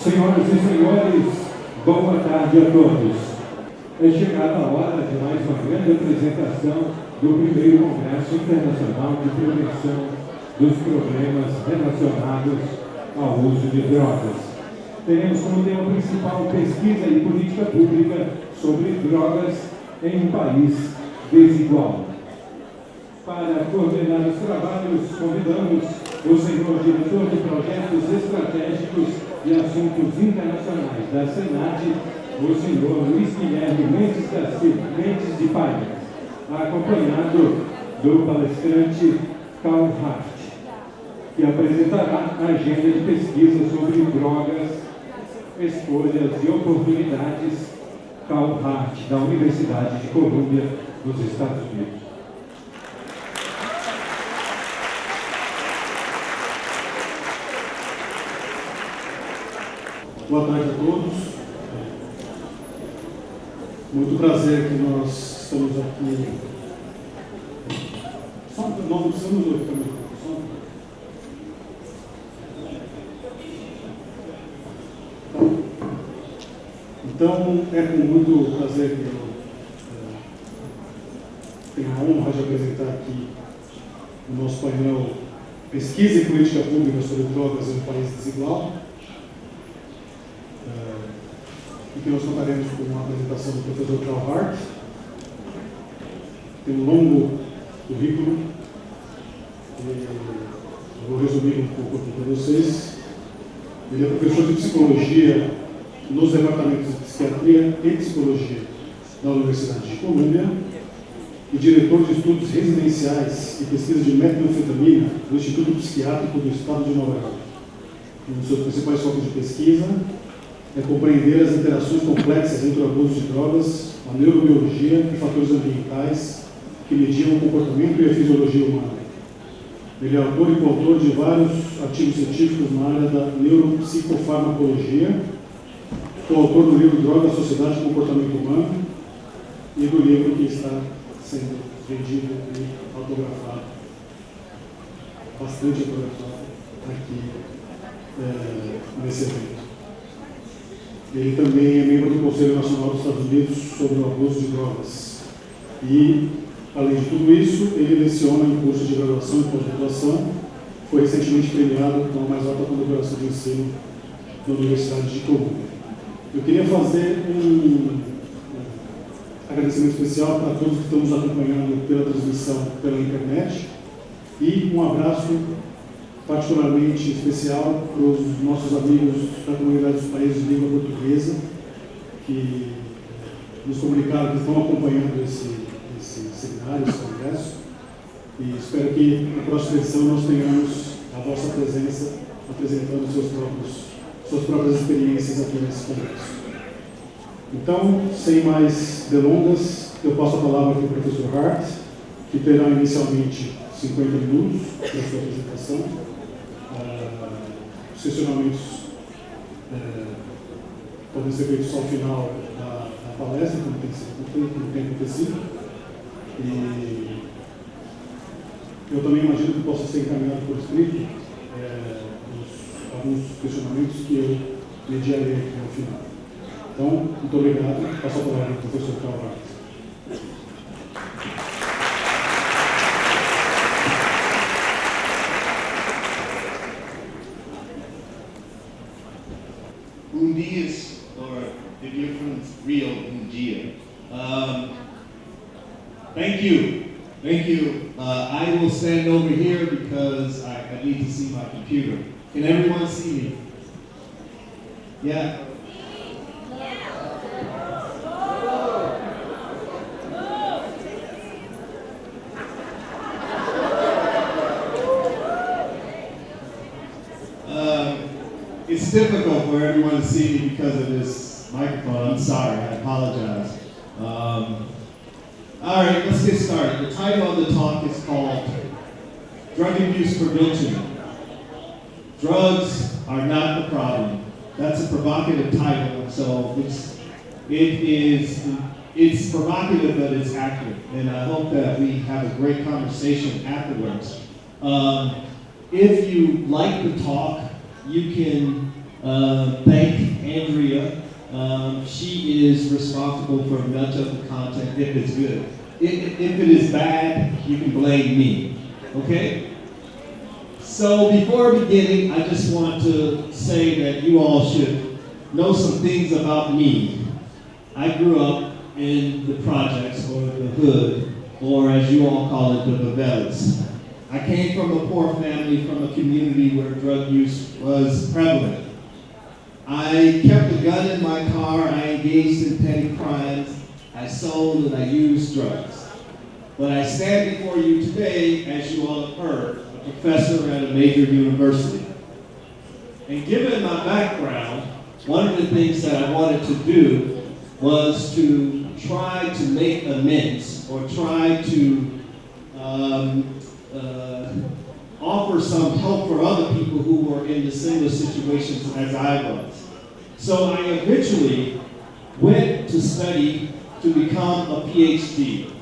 Senhoras e senhores, boa tarde a todos. É chegada a hora de mais uma grande apresentação do primeiro Congresso Internacional de Prevenção dos Problemas Relacionados ao Uso de Drogas. Teremos como tema principal pesquisa e política pública sobre drogas em um país desigual. Para coordenar os trabalhos, convidamos o senhor Diretor de Projetos, Estratégicos e Assuntos Internacionais da SENAD, o senhor Luiz Guilherme Mendes de Paiva, acompanhado do palestrante Hart, que apresentará a agenda de pesquisa sobre drogas, escolhas e oportunidades, Hart, da Universidade de Columbia, nos Estados Unidos. Boa tarde a todos. Muito prazer que nós estamos aqui. Não precisamos ouvir também. Então, é com muito prazer que eu tenho a honra de apresentar aqui o nosso painel Pesquisa e Política Pública sobre Drogas em um País Desigual. E que nós contaremos com uma apresentação do professor Hart. Tem um longo currículo, eu vou resumir um pouco aqui para vocês. Ele é professor de psicologia nos departamentos de psiquiatria e psicologia da Universidade de Columbia e diretor de estudos residenciais e pesquisa de metanfetamina do Instituto Psiquiátrico do Estado de Nova York. Um dos seus principais focos de pesquisa é compreender as interações complexas entre o abuso de drogas, a neurobiologia e fatores ambientais que mediam o comportamento e a fisiologia humana. Ele é autor e coautor de vários artigos científicos na área da neuropsicofarmacologia, coautor do livro Drogas, Sociedade e Comportamento Humano e do livro que está sendo vendido e autografado, bastante autografado aqui nesse evento. Ele também é membro do Conselho Nacional dos Estados Unidos sobre o abuso de drogas. E, além de tudo isso, ele leciona em cursos de graduação e pós-graduação. Foi recentemente premiado com a mais alta condecoração de ensino da Universidade de Columbia. Eu queria fazer um agradecimento especial para todos que estão nos acompanhando pela transmissão pela internet e um abraço particularmente especial para os nossos amigos da comunidade dos países de língua portuguesa, que nos comunicaram que estão acompanhando esse seminário, esse congresso, e espero que na próxima edição nós tenhamos a vossa presença apresentando suas próprias experiências aqui nesse congresso. Então, sem mais delongas, eu passo a palavra para o professor Hart, que terá inicialmente 50 minutos para a sua apresentação. Os sessionamentos podem ser feitos ao final da palestra, como tem acontecido. E eu também imagino que possa ser encaminhado por escrito alguns questionamentos que eu mediarei aqui ao final. Então, muito obrigado. Passo a palavra ao professor Hart. Dias, or the difference real dia. Thank you. I will stand over here because I need to see my computer. Can everyone see me? Yeah. It's difficult for everyone to see me because of this microphone. I'm sorry, I apologize. All right, let's get started. The title of the talk is called Drug Abuse Prevention. Drugs are not the problem. That's a provocative title, so it's provocative, but it's accurate. And I hope that we have a great conversation afterwards. If you like the talk, you can thank Andrea. She is responsible for much of the content if it's good. If it is bad, you can blame me, okay? So before beginning, I just want to say that you all should know some things about me. I grew up in the projects, or the hood, or as you all call it, the favelas. I came from a poor family, from a community where drug use was prevalent. I kept a gun in my car, I engaged in petty crimes, I sold and I used drugs. But I stand before you today, as you all have heard, a professor at a major university. And given my background, one of the things that I wanted to do was to try to make amends, or try to offer some help for other people who were in the similar situations as I was. So I eventually went to study to become a PhD.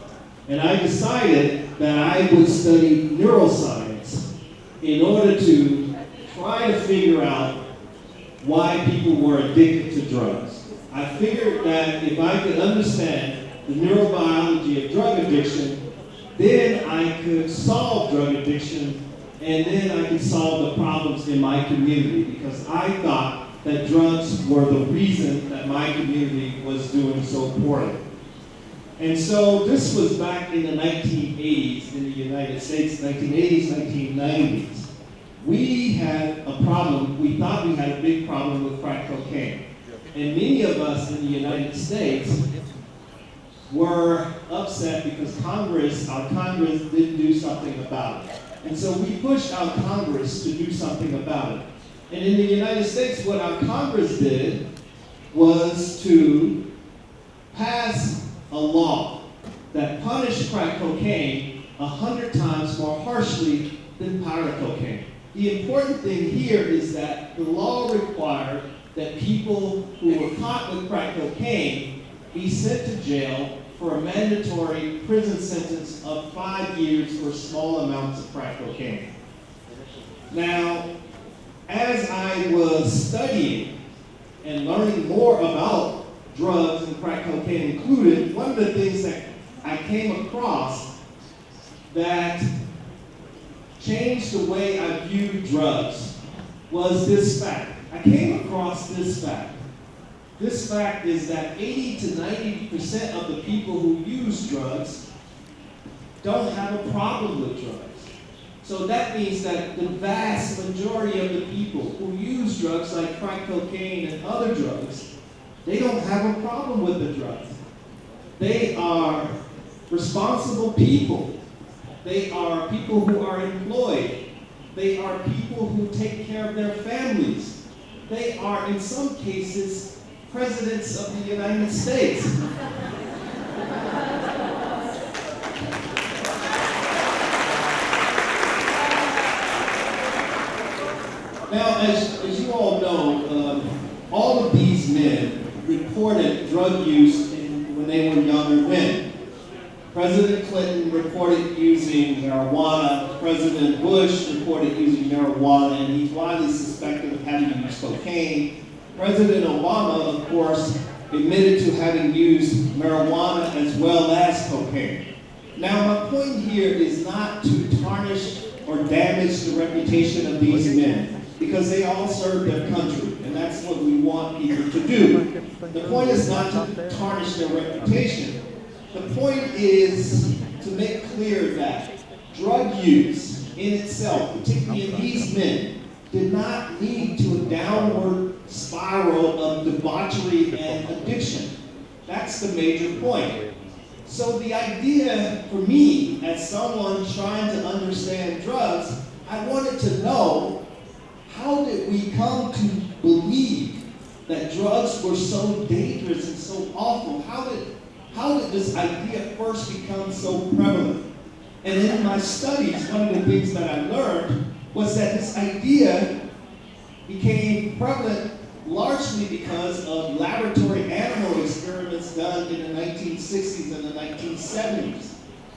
And I decided that I would study neuroscience in order to try to figure out why people were addicted to drugs. I figured that if I could understand the neurobiology of drug addiction, then I could solve drug addiction, and then I could solve the problems in my community, because I thought that drugs were the reason that my community was doing so poorly. And so this was back in the 1980s in the United States, 1980s, 1990s. We had a problem, we thought we had a big problem with crack cocaine. And many of us in the United States were upset because our Congress didn't do something about it. And so we pushed our Congress to do something about it. And in the United States, what our Congress did was to pass a law that punished crack cocaine 100 times more harshly than powder cocaine. The important thing here is that the law required that people who were caught with crack cocaine be sent to jail for a mandatory prison sentence of 5 years for small amounts of crack cocaine. Now, as I was studying and learning more about drugs and crack cocaine included, one of the things that I came across that changed the way I viewed drugs was this fact. I came across this fact. This fact is that 80 to 90% of the people who use drugs don't have a problem with drugs. So that means that the vast majority of the people who use drugs like crack cocaine and other drugs, they don't have a problem with the drugs. They are responsible people. They are people who are employed. They are people who take care of their families. They are, in some cases, presidents of the United States. Now, as you all know, all of these men reported drug use when they were younger men. President Clinton reported using marijuana. President Bush reported using marijuana, and he's widely suspected of having used cocaine. President Obama, of course, admitted to having used marijuana as well as cocaine. Now, my point here is not to tarnish or damage the reputation of these men, because they all serve their country, and that's what we want people to do. The point is not to tarnish their reputation. The point is to make clear that drug use in itself, particularly in these men, did not lead to a downward spiral of debauchery and addiction. That's the major point. So the idea for me, as someone trying to understand drugs, I wanted to know, how did we come to believe that drugs were so dangerous and so awful? How did this idea first become so prevalent? And in my studies, one of the things that I learned was that this idea became prevalent largely because of laboratory animal experiments done in the 1960s and the 1970s.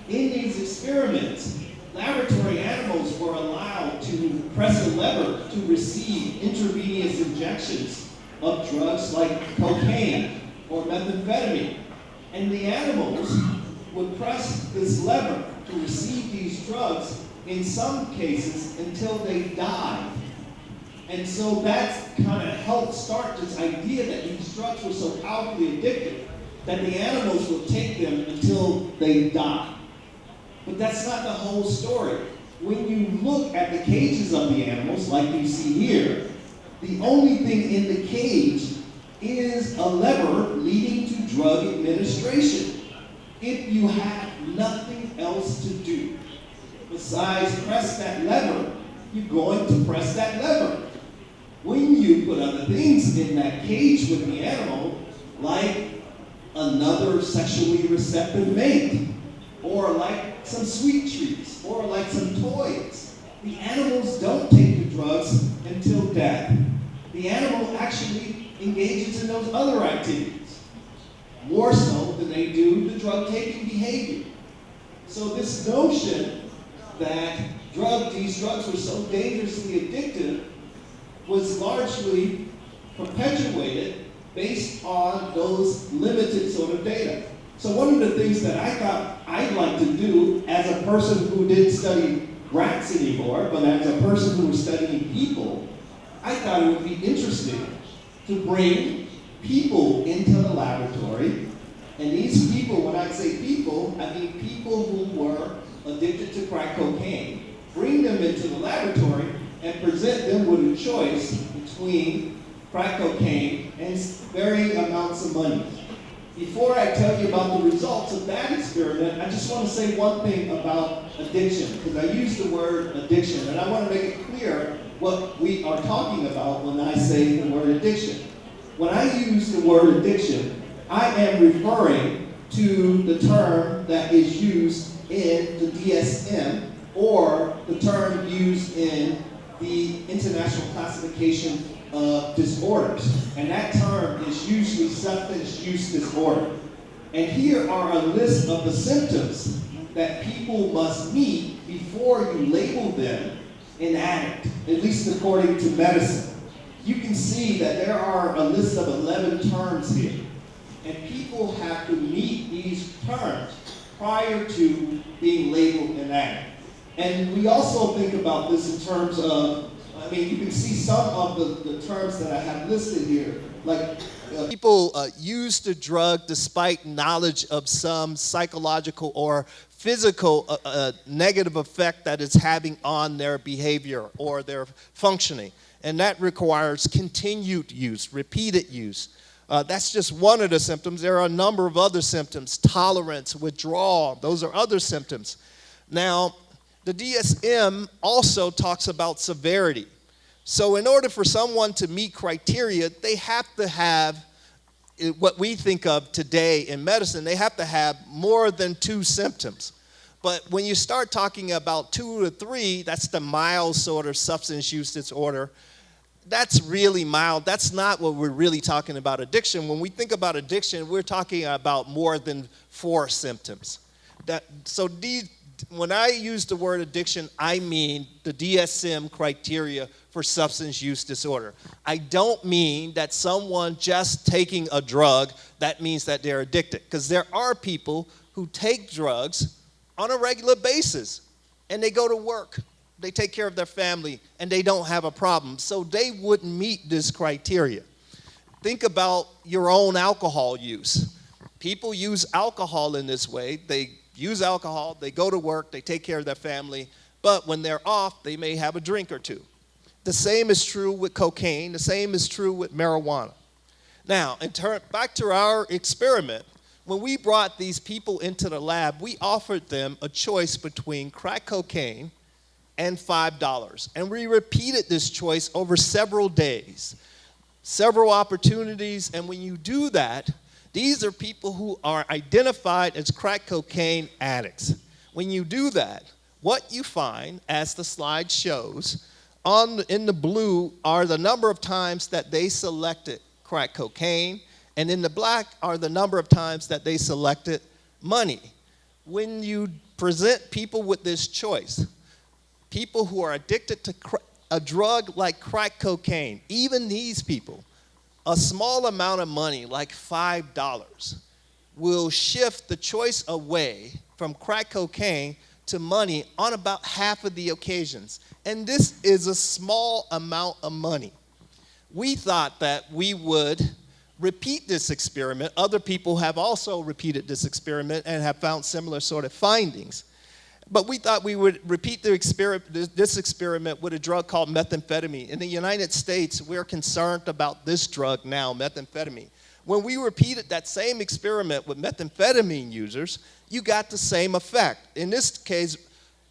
In these experiments, laboratory animals were allowed to press a lever to receive intravenous injections of drugs like cocaine or methamphetamine. And the animals would press this lever to receive these drugs, in some cases, until they died. And so that kind of helped start this idea that these drugs were so powerfully addictive that the animals would take them until they died. But that's not the whole story. When you look at the cages of the animals, like you see here, the only thing in the cage is a lever leading to drug administration. If you have nothing else to do besides press that lever, you're going to press that lever. When you put other things in that cage with the animal, like another sexually receptive mate, or like some sweet treats, or like some toys, the animals don't take the drugs until death. The animal actually engages in those other activities, more so than they do the drug-taking behavior. So this notion that these drugs were so dangerously addictive was largely perpetuated based on those limited sort of data. So one of the things that I thought I'd like to do as a person who didn't study rats anymore, but as a person who was studying people, I thought it would be interesting to bring people into the laboratory. And these people, when I say people, I mean people who were addicted to crack cocaine, bring them into the laboratory and present them with a choice between crack cocaine and varying amounts of money. Before I tell you about the results of that experiment, I just want to say one thing about addiction, because I use the word addiction, and I want to make it clear what we are talking about when I say the word addiction. When I use the word addiction, I am referring to the term that is used in the DSM, or the term used in the International Classification of Disorders. And that term is usually substance use disorder. And here are a list of the symptoms that people must meet before you label them an addict, at least according to medicine. You can see that there are a list of 11 terms here. And people have to meet these terms prior to being labeled an addict. And we also think about this in terms of, I mean, you can see some of the terms that I have listed here, like people use the drug despite knowledge of some psychological or physical negative effect that it's having on their behavior or their functioning. And that requires continued use, repeated use. That's just one of the symptoms. There are a number of other symptoms: tolerance, withdrawal. Those are other symptoms. Now, the DSM also talks about severity. So in order for someone to meet criteria, they have to have what we think of today in medicine. They have to have more than 2 symptoms. But when you start talking about 2 to 3, that's the mild sort of substance use disorder. That's really mild. That's not what we're really talking about addiction. When we think about addiction, we're talking about more than 4 symptoms. When I use the word addiction, I mean the DSM criteria for substance use disorder. I don't mean that someone just taking a drug, that means that they're addicted. Because there are people who take drugs on a regular basis, and they go to work, they take care of their family, and they don't have a problem. So they wouldn't meet this criteria. Think about your own alcohol use. People use alcohol in this way. They use alcohol, they go to work, they take care of their family, but when they're off, they may have a drink or 2. The same is true with cocaine, the same is true with marijuana. Now, back to our experiment, when we brought these people into the lab, we offered them a choice between crack cocaine and $5. And we repeated this choice over several days, several opportunities, and when you do that, these are people who are identified as crack cocaine addicts. When you do that, what you find, as the slide shows, in the blue are the number of times that they selected crack cocaine, and in the black are the number of times that they selected money. When you present people with this choice. People who are addicted to a drug like crack cocaine, even these people, a small amount of money, like $5, will shift the choice away from crack cocaine to money on about half of the occasions. And this is a small amount of money. We thought that we would repeat this experiment. Other people have also repeated this experiment and have found similar sort of findings. But we thought we would repeat this experiment with a drug called methamphetamine. In the United States, we're concerned about this drug now, methamphetamine. When we repeated that same experiment with methamphetamine users, you got the same effect. In this case,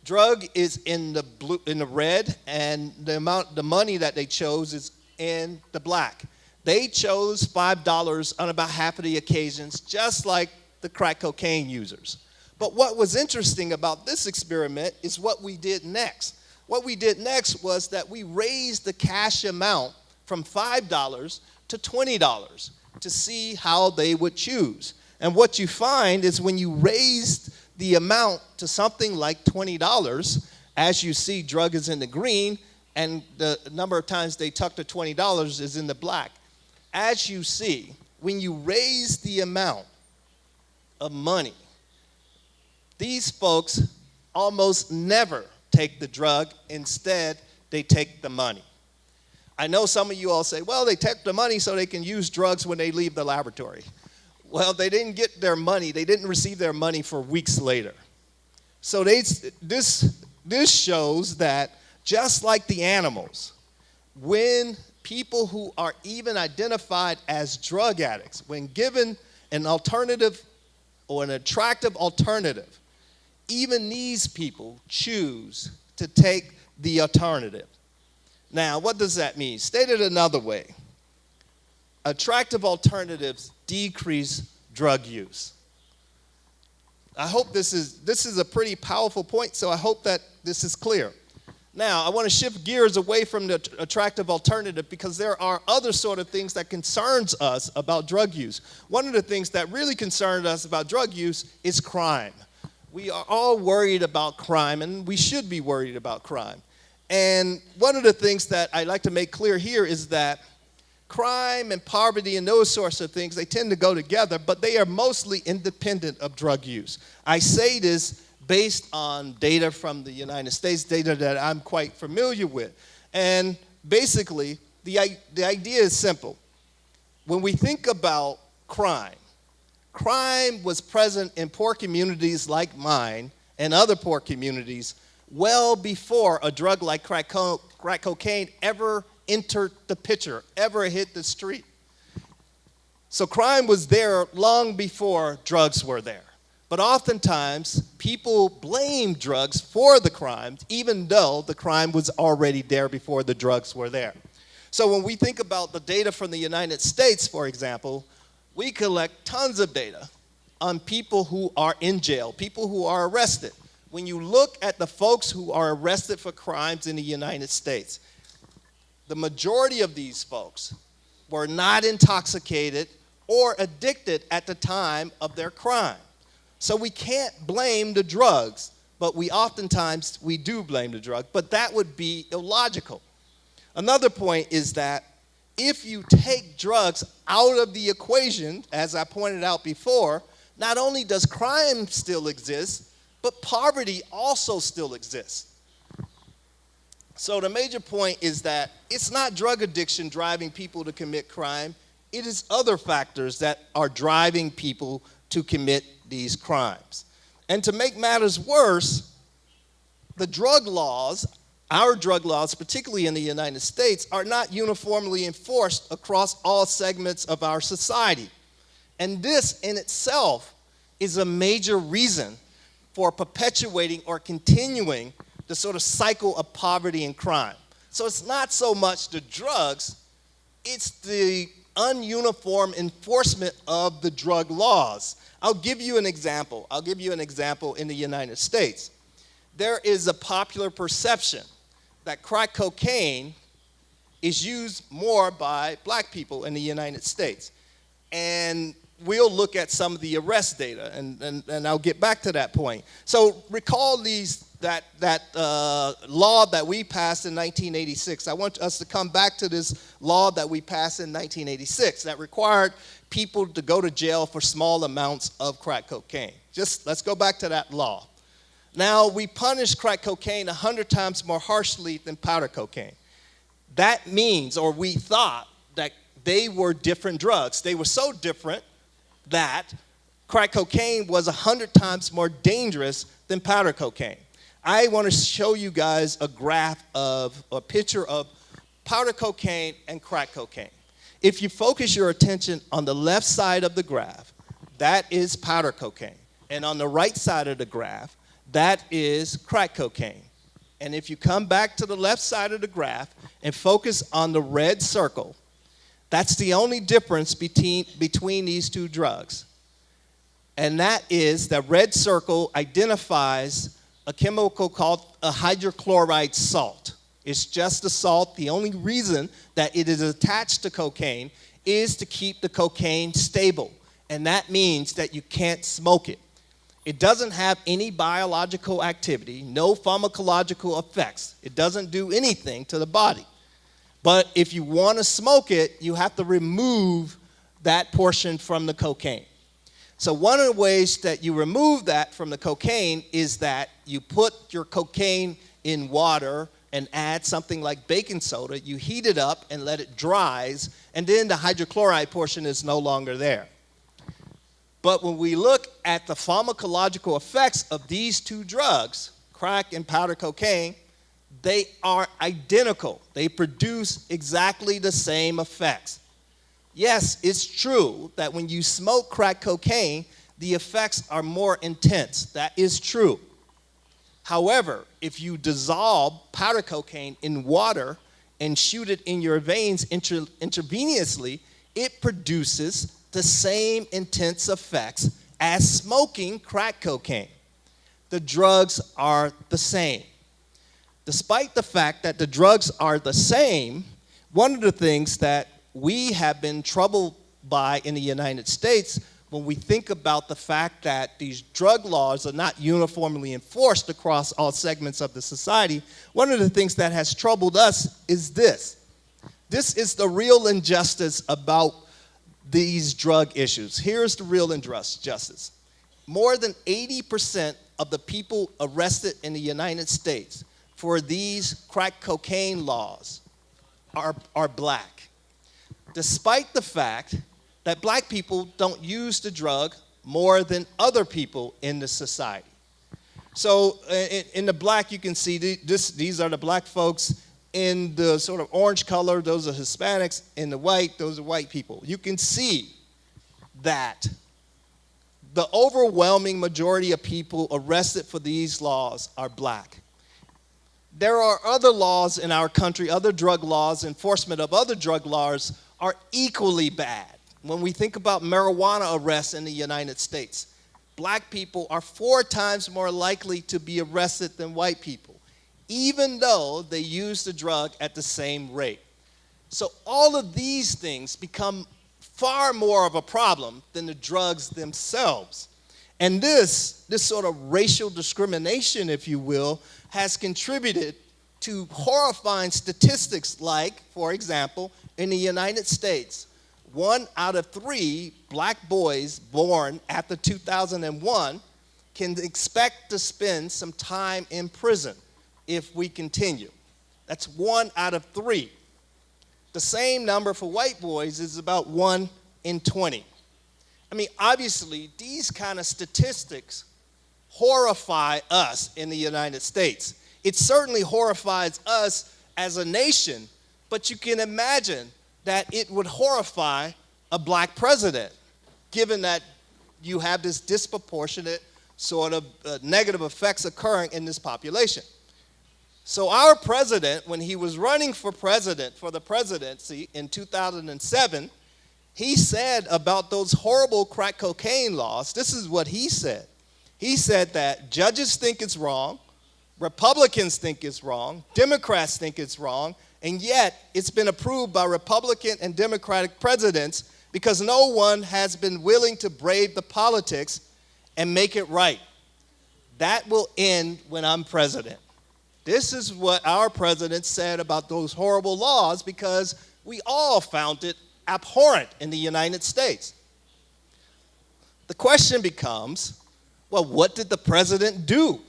drug is in the red, and the money that they chose is in the black. They chose $5 on about half of the occasions, just like the crack cocaine users. But what was interesting about this experiment is what we did next. What we did next was that we raised the cash amount from $5 to $20 to see how they would choose. And what you find is when you raised the amount to something like $20, as you see, drug is in the green, and the number of times they took the $20 is in the black. As you see, when you raise the amount of money, these folks almost never take the drug. Instead, they take the money. I know some of you all say, well, they take the money so they can use drugs when they leave the laboratory. Well, they didn't get their money. They didn't receive their money for weeks later. So this shows that just like the animals, when people who are even identified as drug addicts, when given an alternative or an attractive alternative, even these people choose to take the alternative. Now, what does that mean? Stated another way, attractive alternatives decrease drug use. I hope this is a pretty powerful point, so I hope that this is clear. Now, I want to shift gears away from the attractive alternative because there are other sort of things that concerns us about drug use. One of the things that really concerns us about drug use is crime. We are all worried about crime, and we should be worried about crime. And one of the things that I like to make clear here is that crime and poverty and those sorts of things, they tend to go together, but they are mostly independent of drug use. I say this based on data from the United States, data that I'm quite familiar with. And basically, the idea is simple. When we think about crime was present in poor communities like mine and other poor communities well before a drug like crack cocaine ever entered the picture, ever hit the street. So crime was there long before drugs were there. But oftentimes, people blame drugs for the crimes, even though the crime was already there before the drugs were there. So when we think about the data from the United States, for example, we collect tons of data on people who are in jail, people who are arrested. When you look at the folks who are arrested for crimes in the United States, the majority of these folks were not intoxicated or addicted at the time of their crime. So we can't blame the drugs, but we do blame the drug, but that would be illogical. Another point is that if you take drugs out of the equation, as I pointed out before, not only does crime still exist, but poverty also still exists. So the major point is that it's not drug addiction driving people to commit crime. It is other factors that are driving people to commit these crimes. And to make matters worse, the drug laws, our drug laws, particularly in the United States, are not uniformly enforced across all segments of our society. And this in itself is a major reason for perpetuating or continuing the sort of cycle of poverty and crime. So it's not so much the drugs, it's the ununiform enforcement of the drug laws. I'll give you an example. In the United States. There is a popular perception that crack cocaine is used more by black people in the United States. And we'll look at some of the arrest data, and I'll get back to that point. So recall that law that we passed in 1986. I want us to come back to this law that we passed in 1986 that required people to go to jail for small amounts of crack cocaine. Just let's go back to that law. Now, we punish crack cocaine 100 times more harshly than powder cocaine. That means, or we thought, that they were different drugs. They were so different that crack cocaine was 100 times more dangerous than powder cocaine. I want to show you guys a picture of powder cocaine and crack cocaine. If you focus your attention on the left side of the graph, that is powder cocaine. And on the right side of the graph, that is crack cocaine. And if you come back to the left side of the graph and focus on the red circle, that's the only difference between these two drugs. And that is that red circle identifies a chemical called a hydrochloride salt. It's just a salt. The only reason that it is attached to cocaine is to keep the cocaine stable. And that means that you can't smoke it. It doesn't have any biological activity, no pharmacological effects. It doesn't do anything to the body. But if you want to smoke it, you have to remove that portion from the cocaine. So one of the ways that you remove that from the cocaine is that you put your cocaine in water and add something like baking soda. You heat it up and let it dries, and then the hydrochloride portion is no longer there. But when we look at the pharmacological effects of these two drugs, crack and powder cocaine, they are identical. They produce exactly the same effects. Yes, it's true that when you smoke crack cocaine, the effects are more intense. That is true. However, if you dissolve powder cocaine in water and shoot it in your veins intravenously, it produces the same intense effects as smoking crack cocaine. The drugs are the same. Despite the fact that the drugs are the same, one of the things that we have been troubled by in the United States when we think about the fact that these drug laws are not uniformly enforced across all segments of the society, one of the things that has troubled us is this. This is the real injustice about these drug issues. Here's the real injustice. More than 80% of the people arrested in the United States for these crack cocaine laws are black, despite the fact that black people don't use the drug more than other people in the society. So in the black, you can see these are the black folks. In the sort of orange color, those are Hispanics. In the white, those are white people. You can see that the overwhelming majority of people arrested for these laws are black. There are other laws in our country, other drug laws, enforcement of other drug laws are equally bad. When we think about marijuana arrests in the United States, black people are 4 times more likely to be arrested than white people, even though they use the drug at the same rate. So all of these things become far more of a problem than the drugs themselves. And this sort of racial discrimination, if you will, has contributed to horrifying statistics like, for example, in the United States, 1 out of 3 black boys born after 2001 can expect to spend some time in prison if we continue. That's 1 out of 3. The same number for white boys is about 1 in 20. I mean, obviously, these kind of statistics horrify us in the United States. It certainly horrifies us as a nation, but you can imagine that it would horrify a black president, given that you have this disproportionate sort of negative effects occurring in this population. So our president, when he was running for the presidency in 2007, he said about those horrible crack cocaine laws, this is what he said. He said that judges think it's wrong, Republicans think it's wrong, Democrats think it's wrong, and yet it's been approved by Republican and Democratic presidents because no one has been willing to brave the politics and make it right. That will end when I'm president. This is what our president said about those horrible laws, because we all found it abhorrent in the United States. The question becomes, well, what did the president do?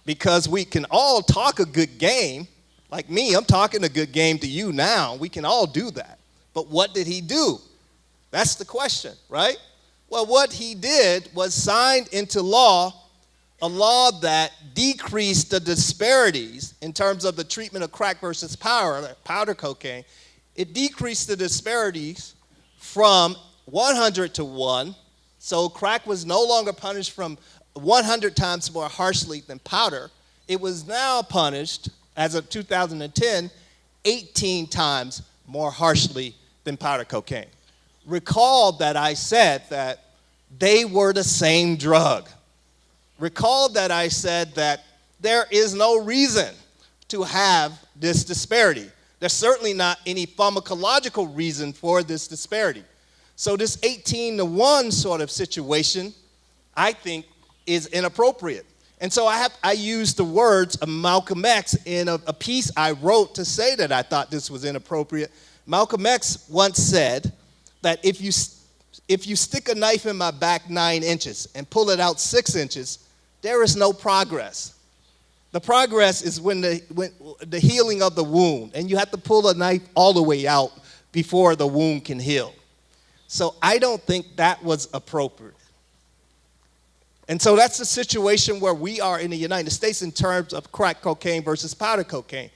Because we can all talk a good game. Like me, I'm talking a good game to you now. We can all do that. But what did he do? That's the question, right? Well, what he did was signed into law a law that decreased the disparities in terms of the treatment of crack versus powder cocaine. It decreased the disparities from 100 to 1. So crack was no longer punished from 100 times more harshly than powder. It was now punished, as of 2010, 18 times more harshly than powder cocaine. Recall that I said that they were the same drug. Recall that I said that there is no reason to have this disparity. There's certainly not any pharmacological reason for this disparity. So this 18-to-1 sort of situation, I think, is inappropriate. And so I used the words of Malcolm X in a piece I wrote to say that I thought this was inappropriate. Malcolm X once said that if you stick a knife in my back 9 inches and pull it out 6 inches, there is no progress. The progress is when the healing of the wound, and you have to pull a knife all the way out before the wound can heal. So I don't think that was appropriate. And so that's the situation where we are in the United States in terms of crack cocaine versus powder cocaine.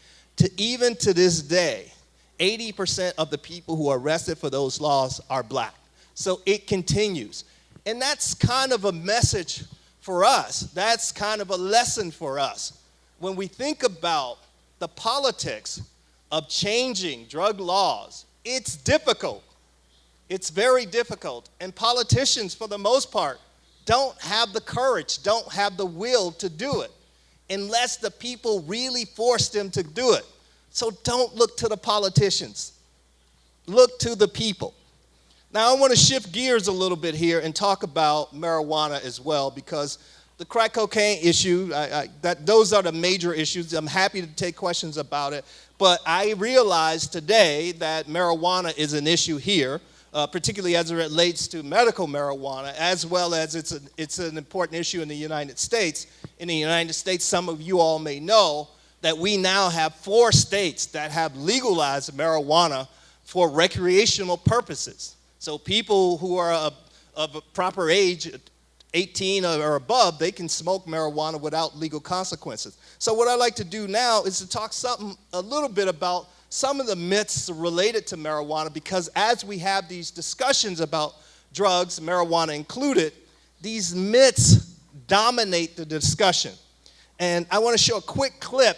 Even to this day, 80% of the people who are arrested for those laws are black. So it continues. And that's kind of a message for us. That's kind of a lesson for us. When we think about the politics of changing drug laws, it's difficult. It's very difficult. And politicians, for the most part, don't have the courage, don't have the will to do it unless the people really force them to do it. So don't look to the politicians. Look to the people. Now I want to shift gears a little bit here and talk about marijuana as well, because the crack cocaine issue, those are the major issues. I'm happy to take questions about it, but I realize today that marijuana is an issue here. Particularly as it relates to medical marijuana, as well as it's an important issue in the United States. In the United States, some of you all may know that we now have 4 states that have legalized marijuana for recreational purposes. So people who are of a proper age, 18 or above, they can smoke marijuana without legal consequences. So what I'd like to do now is to talk a little bit about some of the myths related to marijuana, because as we have these discussions about drugs, marijuana included, these myths dominate the discussion. And I want to show a quick clip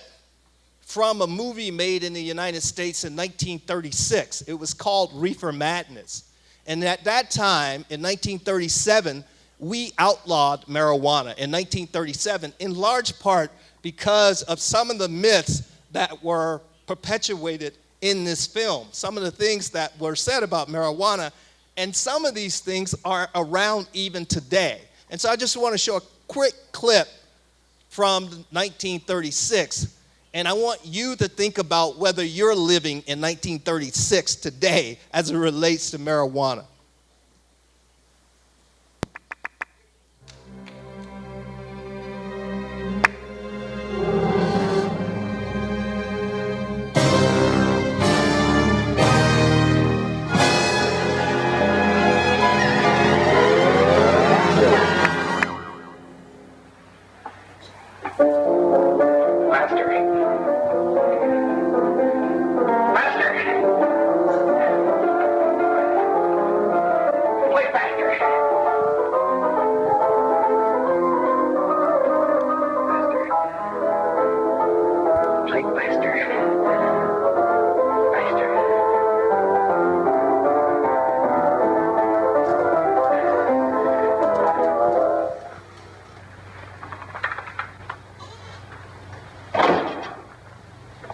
from a movie made in the United States in 1936. It was called Reefer Madness. And at that time, in 1937, we outlawed marijuana in 1937, in large part because of some of the myths that were perpetuated in this film. Some of the things that were said about marijuana, and some of these things are around even today. And so I just want to show a quick clip from 1936, and I want you to think about whether you're living in 1936 today as it relates to marijuana.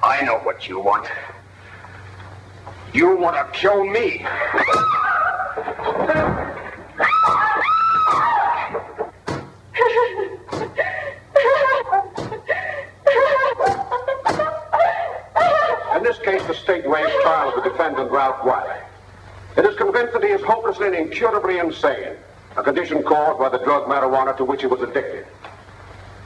I know what you want. You want to kill me. case, the state waives trial of the defendant, Ralph Wiley. It is convinced that he is hopelessly and incurably insane, a condition caused by the drug marijuana to which he was addicted.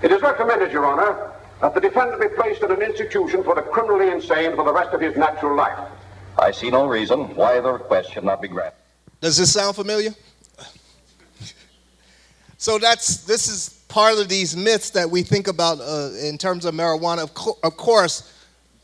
It is recommended, Your Honor, that the defendant be placed in an institution for the criminally insane for the rest of his natural life. I see no reason why the request should not be granted. Does this sound familiar? So this is part of these myths that we think about in terms of marijuana. Of course,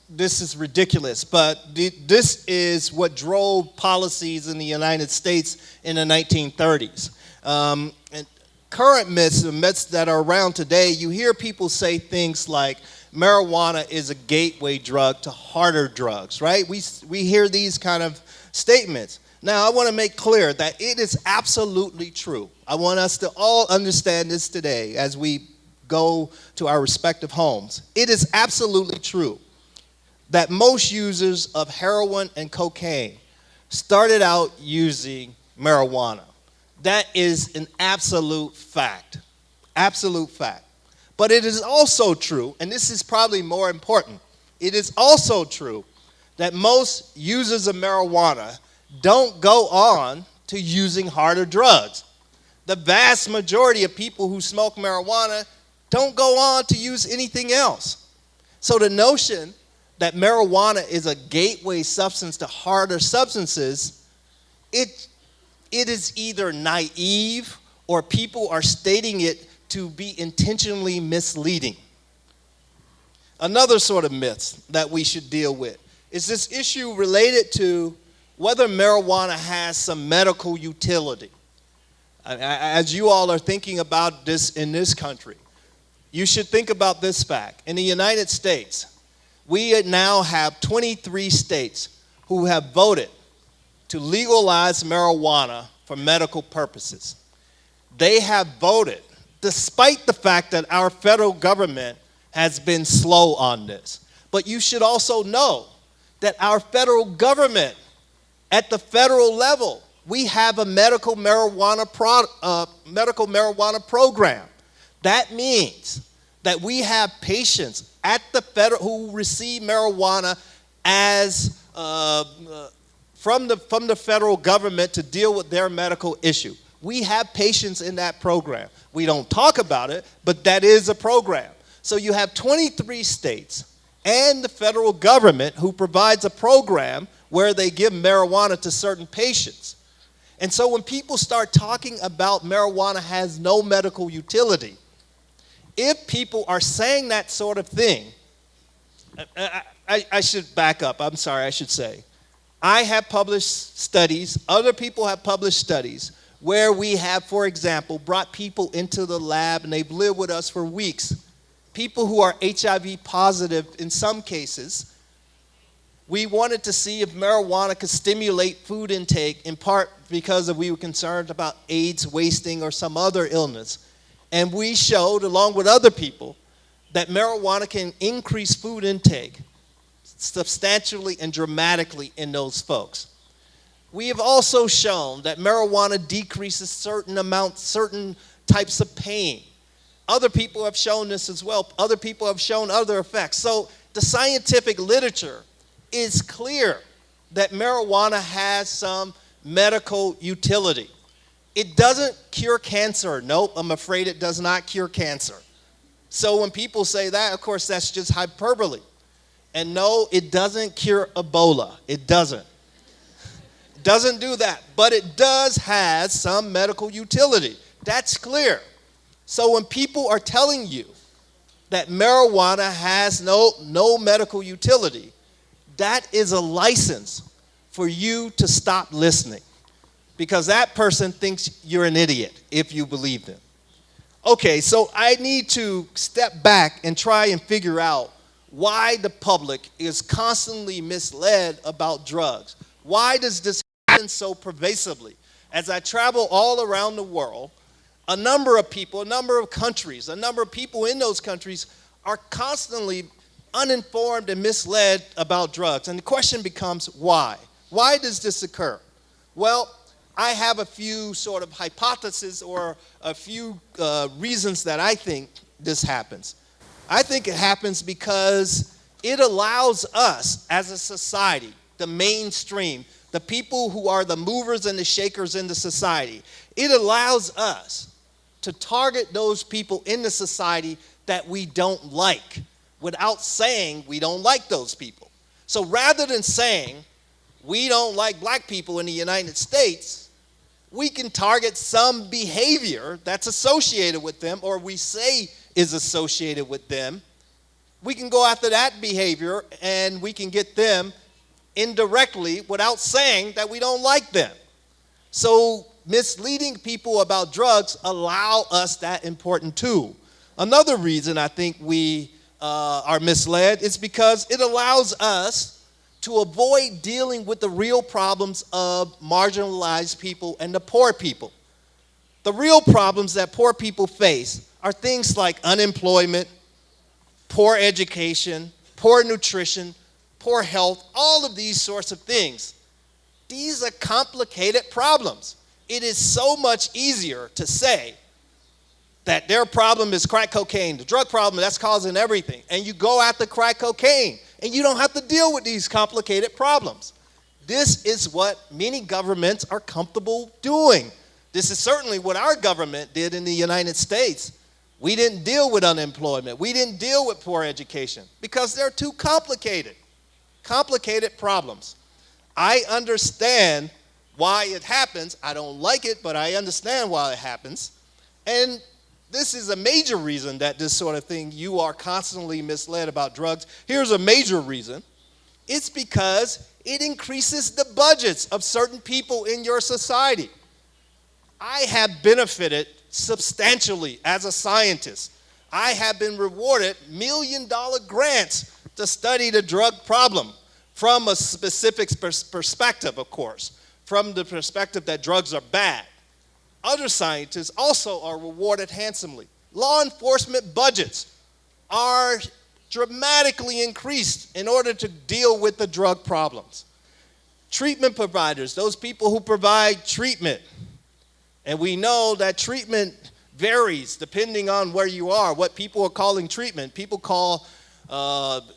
this is ridiculous, but this is what drove policies in the United States in the 1930s. And current myths, the myths that are around today, you hear people say things like marijuana is a gateway drug to harder drugs, right? We hear these kind of statements. Now, I want to make clear that it is absolutely true. I want us to all understand this today as we go to our respective homes. It is absolutely true that most users of heroin and cocaine started out using marijuana. That is an absolute fact. Absolute fact. But it is also true, and this is probably more important, it is also true that most users of marijuana don't go on to using harder drugs. The vast majority of people who smoke marijuana don't go on to use anything else. So the notion that marijuana is a gateway substance to harder substances, it is either naive or people are stating it to be intentionally misleading. Another sort of myth that we should deal with is this issue related to whether marijuana has some medical utility. As you all are thinking about this in this country, you should think about this fact. In the United States, we now have 23 states who have voted to legalize marijuana for medical purposes. They have voted, despite the fact that our federal government has been slow on this. But you should also know that our federal government, at the federal level, we have a medical marijuana program. That means that we have patients at the federal who receive marijuana as from the federal government to deal with their medical issue. We have patients in that program. We don't talk about it, but that is a program. So you have 23 states and the federal government who provides a program where they give marijuana to certain patients. And so when people start talking about marijuana has no medical utility, if people are saying that sort of thing, I should back up. I'm sorry, I should say. I have published studies, other people have published studies, where we have, for example, brought people into the lab and they've lived with us for weeks. People who are HIV positive in some cases. We wanted to see if marijuana could stimulate food intake, in part because we were concerned about AIDS wasting or some other illness. And we showed, along with other people, that marijuana can increase food intake substantially and dramatically in those folks. We have also shown that marijuana decreases certain types of pain. Other people have shown this as well. Other people have shown other effects. So the scientific literature is clear that marijuana has some medical utility. It doesn't cure cancer. Nope, I'm afraid it does not cure cancer. So when people say that, of course, that's just hyperbole. And no, it doesn't cure Ebola. It doesn't. It doesn't do that. But it does have some medical utility. That's clear. So when people are telling you that marijuana has no medical utility, that is a license for you to stop listening, because that person thinks you're an idiot if you believe them. Okay, so I need to step back and try and figure out why the public is constantly misled about drugs. Why does this happen so pervasively? As I travel all around the world, a number of people, a number of countries, a number of people in those countries are constantly uninformed and misled about drugs. And the question becomes, why? Why does this occur? Well, I have a few sort of hypotheses or a few reasons that I think this happens. I think it happens because it allows us as a society, the mainstream, the people who are the movers and the shakers in the society, it allows us to target those people in the society that we don't like without saying we don't like those people. So rather than saying we don't like black people in the United States, we can target some behavior that's associated with them or we say is associated with them. We can go after that behavior and we can get them indirectly without saying that we don't like them. So misleading people about drugs allow us that important tool. Another reason I think we are misled is because it allows us to avoid dealing with the real problems of marginalized people and the poor people. The real problems that poor people face are things like unemployment, poor education, poor nutrition, poor health, all of these sorts of things. These are complicated problems. It is so much easier to say that their problem is crack cocaine, the drug problem that's causing everything, and you go after crack cocaine, and you don't have to deal with these complicated problems. This is what many governments are comfortable doing. This is certainly what our government did in the United States. We didn't deal with unemployment. We didn't deal with poor education because they're too complicated. Complicated problems. I understand why it happens. I don't like it, but I understand why it happens. And this is a major reason that this sort of thing, you are constantly misled about drugs. Here's a major reason. It's because it increases the budgets of certain people in your society. I have benefited substantially as a scientist. I have been rewarded million-dollar grants to study the drug problem from a specific perspective, of course, from the perspective that drugs are bad. Other scientists also are rewarded handsomely. Law enforcement budgets are dramatically increased in order to deal with the drug problems. Treatment providers, those people who provide treatment, and we know that treatment varies depending on where you are, what people are calling treatment. People call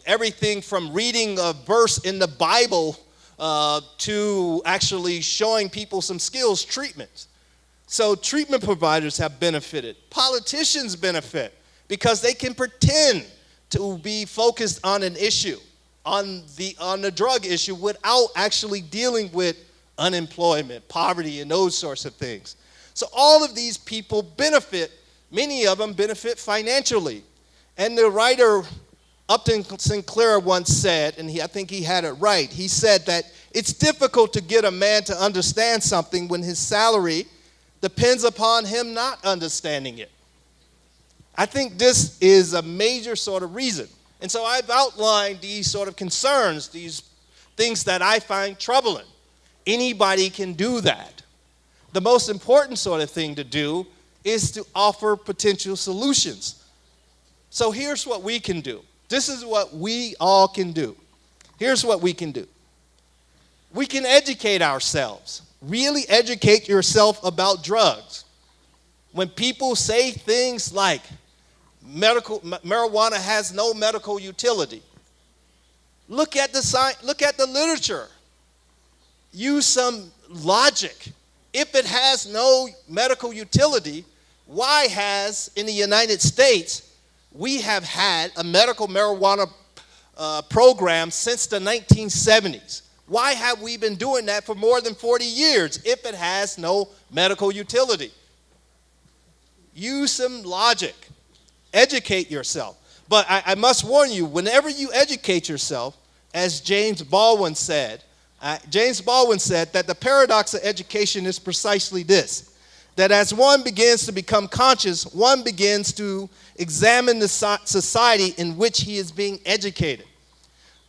everything from reading a verse in the Bible to actually showing people some skills treatment. So treatment providers have benefited. Politicians benefit because they can pretend to be focused on an issue, on the drug issue, without actually dealing with unemployment, poverty, and those sorts of things. So all of these people benefit. Many of them benefit financially. And the writer Upton Sinclair once said, and I think he had it right, he said that it's difficult to get a man to understand something when his salary depends upon him not understanding it. I think this is a major sort of reason. And so I've outlined these sort of concerns, these things that I find troubling. Anybody can do that. The most important sort of thing to do is to offer potential solutions. So here's what we can do. This is what we all can do. Here's what we can do. We can educate ourselves. Really educate yourself about drugs. When people say things like marijuana has no medical utility, look at the literature. Use some logic. If it has no medical utility, why has, in the United States, we have had a medical marijuana program since the 1970s? Why have we been doing that for more than 40 years if it has no medical utility? Use some logic. Educate yourself. But I must warn you, whenever you educate yourself, as James Baldwin said that the paradox of education is precisely this, that as one begins to become conscious, one begins to examine the society in which he is being educated.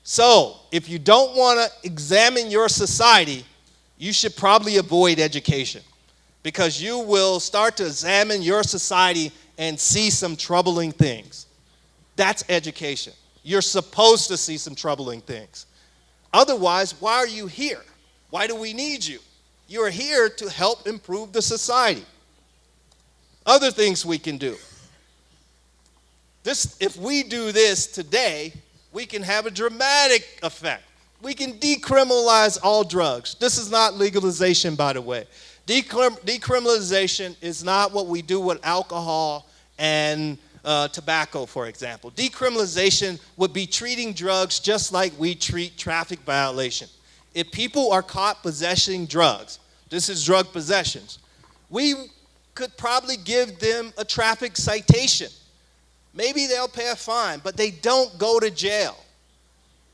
So, if you don't want to examine your society, you should probably avoid education, because you will start to examine your society and see some troubling things. That's education. You're supposed to see some troubling things. Otherwise, why are you here? Why do we need you? You're here to help improve the society. Other things we can do. If we do this today, We can have a dramatic effect. We can decriminalize all drugs. This is not legalization, by the way. Decriminalization is not what we do with alcohol and tobacco, for example. Decriminalization would be treating drugs just like we treat traffic violation. If people are caught possessing drugs, this is drug possessions, we could probably give them a traffic citation. Maybe they'll pay a fine, but they don't go to jail.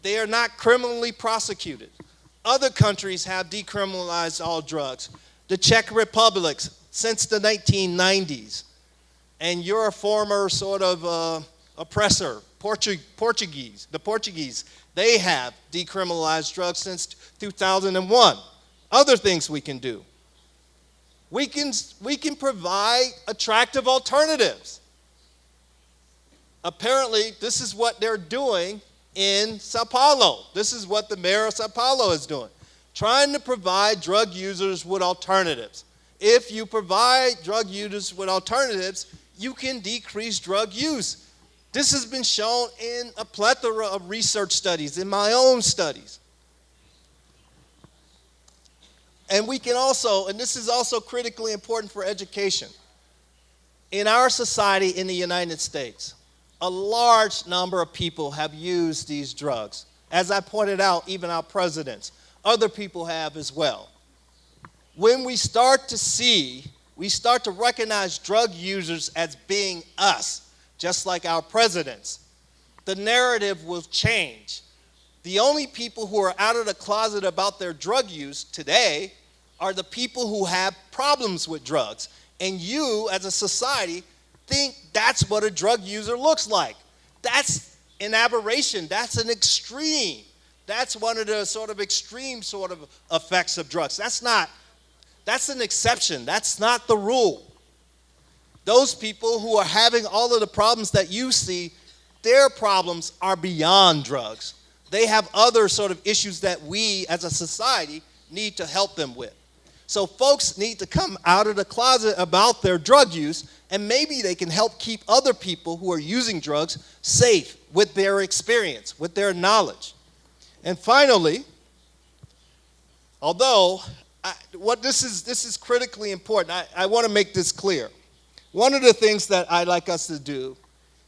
They are not criminally prosecuted. Other countries have decriminalized all drugs. The Czech Republic since the 1990s. And your former sort of oppressor, Portuguese, the Portuguese, they have decriminalized drugs since 2001. Other things we can do. We can provide attractive alternatives. Apparently, this is what they're doing in Sao Paulo. This is what the mayor of Sao Paulo is doing, trying to provide drug users with alternatives. If you provide drug users with alternatives, you can decrease drug use. This has been shown in a plethora of research studies, in my own studies. And we can also, and this is also critically important for education, in our society in the United States, a large number of people have used these drugs. As I pointed out, even our presidents, other people have as well. When we start to recognize drug users as being us, just like our presidents, the narrative will change. The only people who are out of the closet about their drug use today are the people who have problems with drugs. And you, as a society, think that's what a drug user looks like. That's an aberration. That's an extreme. That's one of the sort of extreme sort of effects of drugs. That's an exception. That's not the rule. Those people who are having all of the problems that you see, their problems are beyond drugs. They have other sort of issues that we as a society need to help them with. So folks need to come out of the closet about their drug use, and maybe they can help keep other people who are using drugs safe with their experience, with their knowledge. And finally, although this is critically important, I want to make this clear. One of the things that I'd like us to do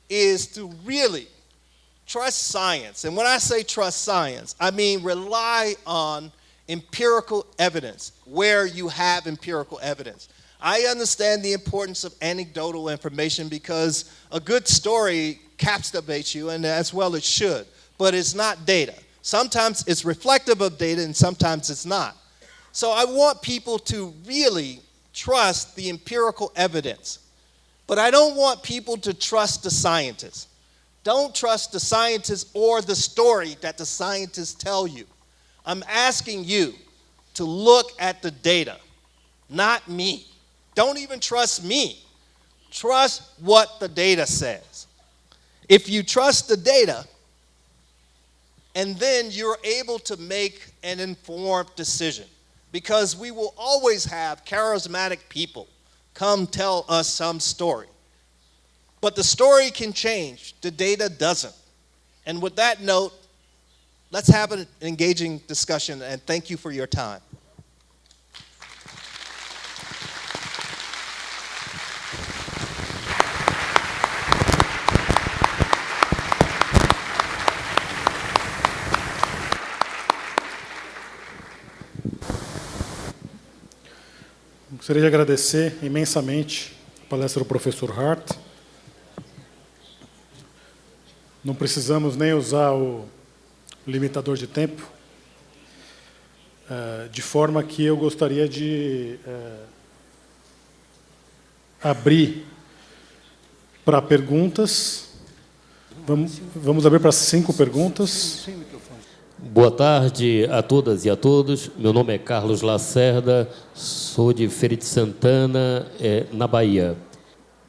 is to really trust science. And when I say trust science, I mean rely on empirical evidence where you have empirical evidence. I understand the importance of anecdotal information because a good story captivates you, and as well it should, but it's not data. Sometimes it's reflective of data and sometimes it's not. So I want people to really trust the empirical evidence, but I don't want people to trust the scientists. Don't trust the scientists or the story that the scientists tell you. I'm asking you to look at the data, not me. Don't even trust me. Trust what the data says. If you trust the data, and then you're able to make an informed decision, because we will always have charismatic people come tell us some story. But the story can change, the data doesn't. And with that note, let's have an engaging discussion, and thank you for your time. Gostaria de agradecer imensamente a palestra do professor Hart. Não precisamos nem usar o limitador de tempo, de forma que eu gostaria de abrir para perguntas. Vamos abrir para 5 perguntas. Boa tarde a todas e a todos. Meu nome é Carlos Lacerda, sou de Feira de Santana, na Bahia.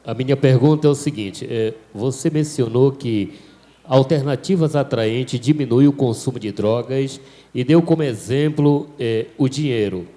A minha pergunta é o seguinte: você mencionou que alternativas atraentes diminuem o consumo de drogas e deu como exemplo o dinheiro.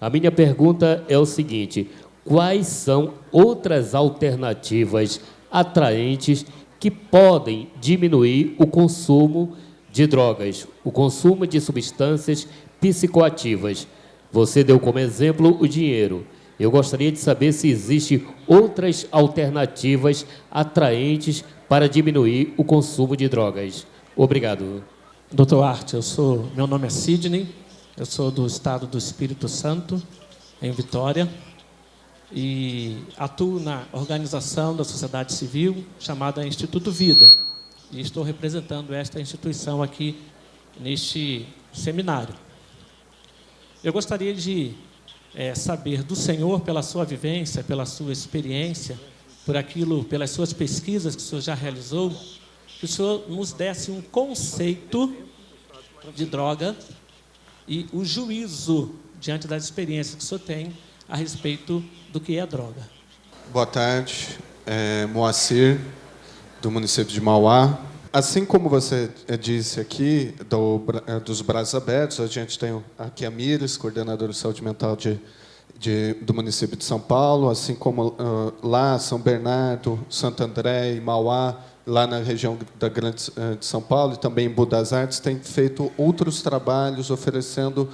A minha pergunta é o seguinte: quais são outras alternativas atraentes que podem diminuir o consumo de drogas, o consumo de substâncias psicoativas. Você deu como exemplo o dinheiro. Eu gostaria de saber se existem outras alternativas atraentes para diminuir o consumo de drogas. Obrigado. Dr. Hart, meu nome é Sidney, eu sou do estado do Espírito Santo, em Vitória, e atuo na organização da sociedade civil chamada Instituto Vida. E estou representando esta instituição aqui neste seminário. Eu gostaria de saber do senhor, pela sua vivência, pela sua experiência, pelas suas pesquisas que o senhor já realizou, que o senhor nos desse um conceito de droga e o juízo diante das experiências que o senhor tem a respeito do que é a droga. Boa tarde, Moacir, do município de Mauá. Assim como você disse aqui, dos braços abertos, a gente tem aqui a Mires, coordenadora de saúde mental do município de São Paulo, assim como lá, São Bernardo, Santo André e Mauá, lá na região da Grande de São Paulo, e também em Budas das Artes, tem feito outros trabalhos oferecendo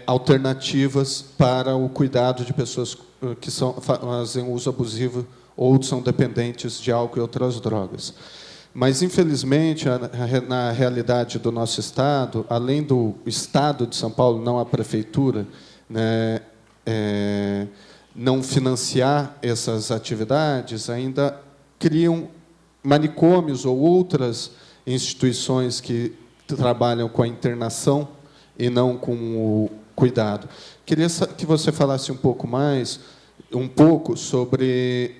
alternativas para o cuidado de pessoas que fazem uso abusivo ou são dependentes de álcool e outras drogas. Mas, infelizmente, na realidade do nosso Estado, além do Estado de São Paulo, não a Prefeitura, né, não financiar essas atividades, ainda criam manicômios ou outras instituições que trabalham com a internação e não com o cuidado. Queria que você falasse um pouco sobre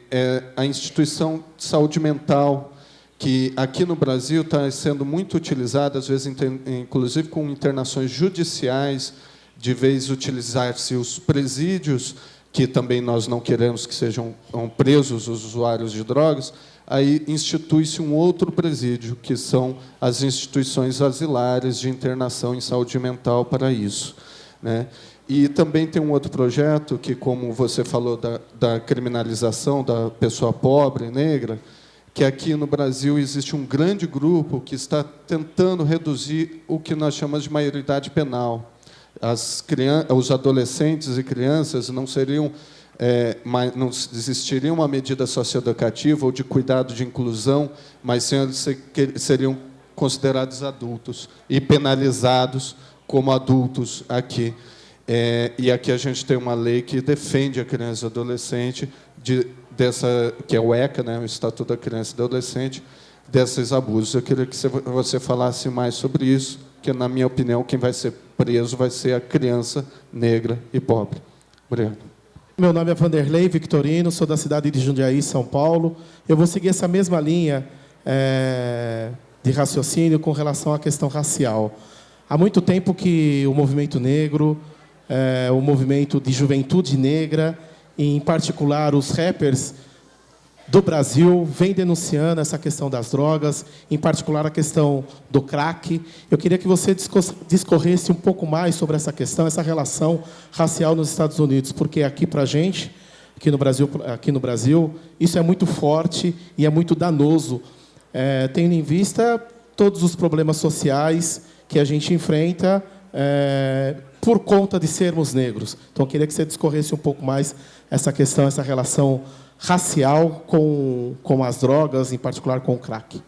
a instituição de saúde mental, que aqui no Brasil está sendo muito utilizada, às vezes, inclusive com internações judiciais, de vez utilizar-se os presídios, que também nós não queremos que sejam presos os usuários de drogas, aí institui-se um outro presídio, que são as instituições asilares de internação em saúde mental para isso, né? E também tem um outro projeto que, como você falou, da criminalização da pessoa pobre, negra, que aqui no Brasil existe um grande grupo que está tentando reduzir o que nós chamamos de maioridade penal. Os adolescentes e crianças não existiria uma medida socioeducativa ou de cuidado de inclusão, mas seriam considerados adultos e penalizados como adultos aqui. E aqui a gente tem uma lei que defende a criança e o adolescente, que é o ECA, né, o Estatuto da Criança e do Adolescente, desses abusos. Eu queria que você falasse mais sobre isso, que, na minha opinião, quem vai ser preso vai ser a criança negra e pobre. Obrigado. Meu nome é Vanderlei Victorino, sou da cidade de Jundiaí, São Paulo. Eu vou seguir essa mesma linha de raciocínio com relação à questão racial. Há muito tempo que o movimento negro, o movimento de juventude negra, e, em particular, os rappers do Brasil, vem denunciando essa questão das drogas, em particular a questão do crack. Eu queria que você discorresse um pouco mais sobre essa questão, essa relação racial nos Estados Unidos, porque aqui, para a gente, aqui no Brasil, isso é muito forte e é muito danoso, tendo em vista todos os problemas sociais que a gente enfrenta por conta de sermos negros. Então, eu queria que você discorresse um pouco mais essa questão, essa relação racial com as drogas, em particular com o crack.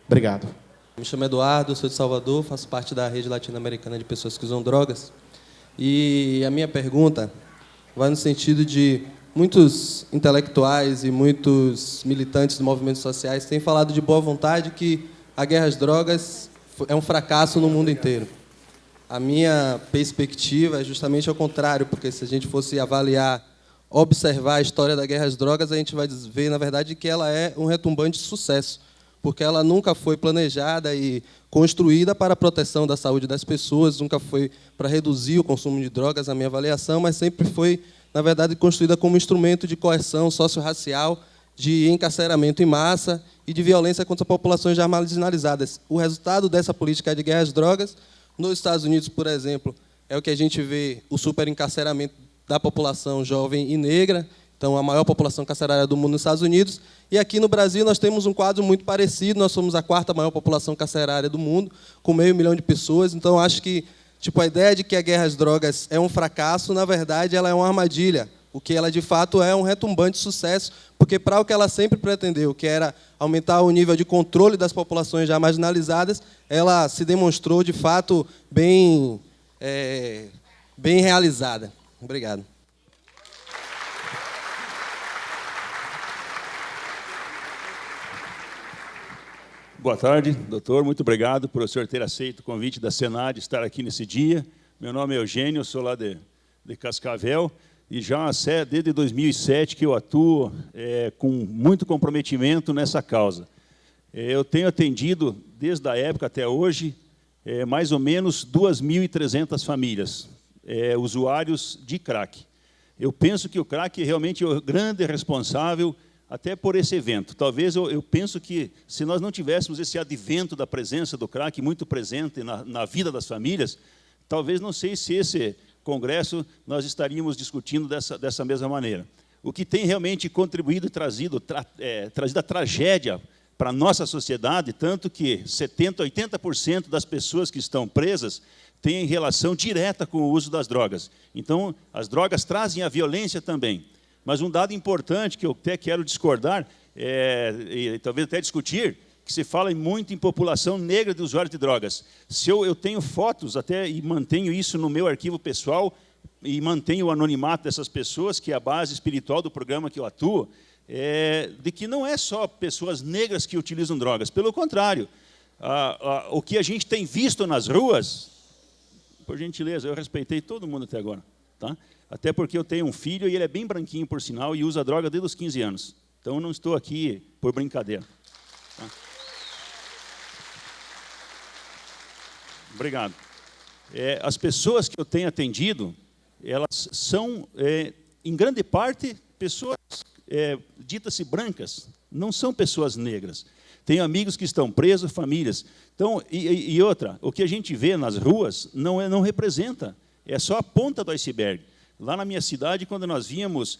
Obrigado. Me chamo Eduardo, sou de Salvador, faço parte da rede latino-americana de pessoas que usam drogas. E a minha pergunta vai no sentido de muitos intelectuais e muitos militantes de movimentos sociais têm falado de boa vontade que a guerra às drogas é um fracasso no mundo inteiro. A minha perspectiva é justamente ao contrário, porque se a gente fosse avaliar, observar a história da guerra às drogas, a gente vai ver, na verdade, que ela é um retumbante sucesso, porque ela nunca foi planejada e construída para a proteção da saúde das pessoas, nunca foi para reduzir o consumo de drogas, na minha avaliação, mas sempre foi, na verdade, construída como instrumento de coerção socio-racial, de encarceramento em massa e de violência contra populações já marginalizadas. O resultado dessa política de guerra às drogas, nos Estados Unidos, por exemplo, é o que a gente vê, o superencarceramento da população jovem e negra, Então, a maior população carcerária do mundo nos Estados Unidos. E aqui no Brasil nós temos um quadro muito parecido. Nós somos a 4ª maior população carcerária do mundo, com 500 mil de pessoas. Então, acho que a ideia de que a guerra às drogas é um fracasso, na verdade, ela é uma armadilha. O que ela, de fato, é um retumbante sucesso, porque para o que ela sempre pretendeu, que era aumentar o nível de controle das populações já marginalizadas, ela se demonstrou, de fato, bem realizada. Obrigado. Boa tarde, doutor. Muito obrigado por o senhor ter aceito o convite da SENAD estar aqui nesse dia. Meu nome é Eugênio, eu sou lá de Cascavel, e já desde 2007 que eu atuo com muito comprometimento nessa causa. Eu tenho atendido, desde a época até hoje, mais ou menos 2.300 famílias, usuários de crack. Eu penso que o crack realmente é o grande responsável até por esse evento. Talvez eu penso que, se nós não tivéssemos esse advento da presença do crack muito presente na vida das famílias, talvez não sei se esse congresso nós estaríamos discutindo dessa mesma maneira. O que tem realmente contribuído e trazido a tragédia para a nossa sociedade, tanto que 70%, 80% das pessoas que estão presas têm relação direta com o uso das drogas. Então, as drogas trazem a violência também. Mas um dado importante que eu até quero discordar, e talvez até discutir, que se fala muito em população negra de usuários de drogas. Se eu tenho fotos até e mantenho isso no meu arquivo pessoal e mantenho o anonimato dessas pessoas, que é a base espiritual do programa que eu atuo, de que não é só pessoas negras que utilizam drogas. Pelo contrário, o que a gente tem visto nas ruas, por gentileza, eu respeitei todo mundo até agora, tá? Até porque eu tenho um filho e ele é bem branquinho, por sinal, e usa droga desde os 15 anos. Então, eu não estou aqui por brincadeira. Tá? Obrigado. As pessoas que eu tenho atendido, elas são, em grande parte, pessoas ditas-se brancas, não são pessoas negras. Tenho amigos que estão presos, famílias. Então, e outra, o que a gente vê nas ruas não representa, é só a ponta do iceberg. Lá na minha cidade, quando nós víamos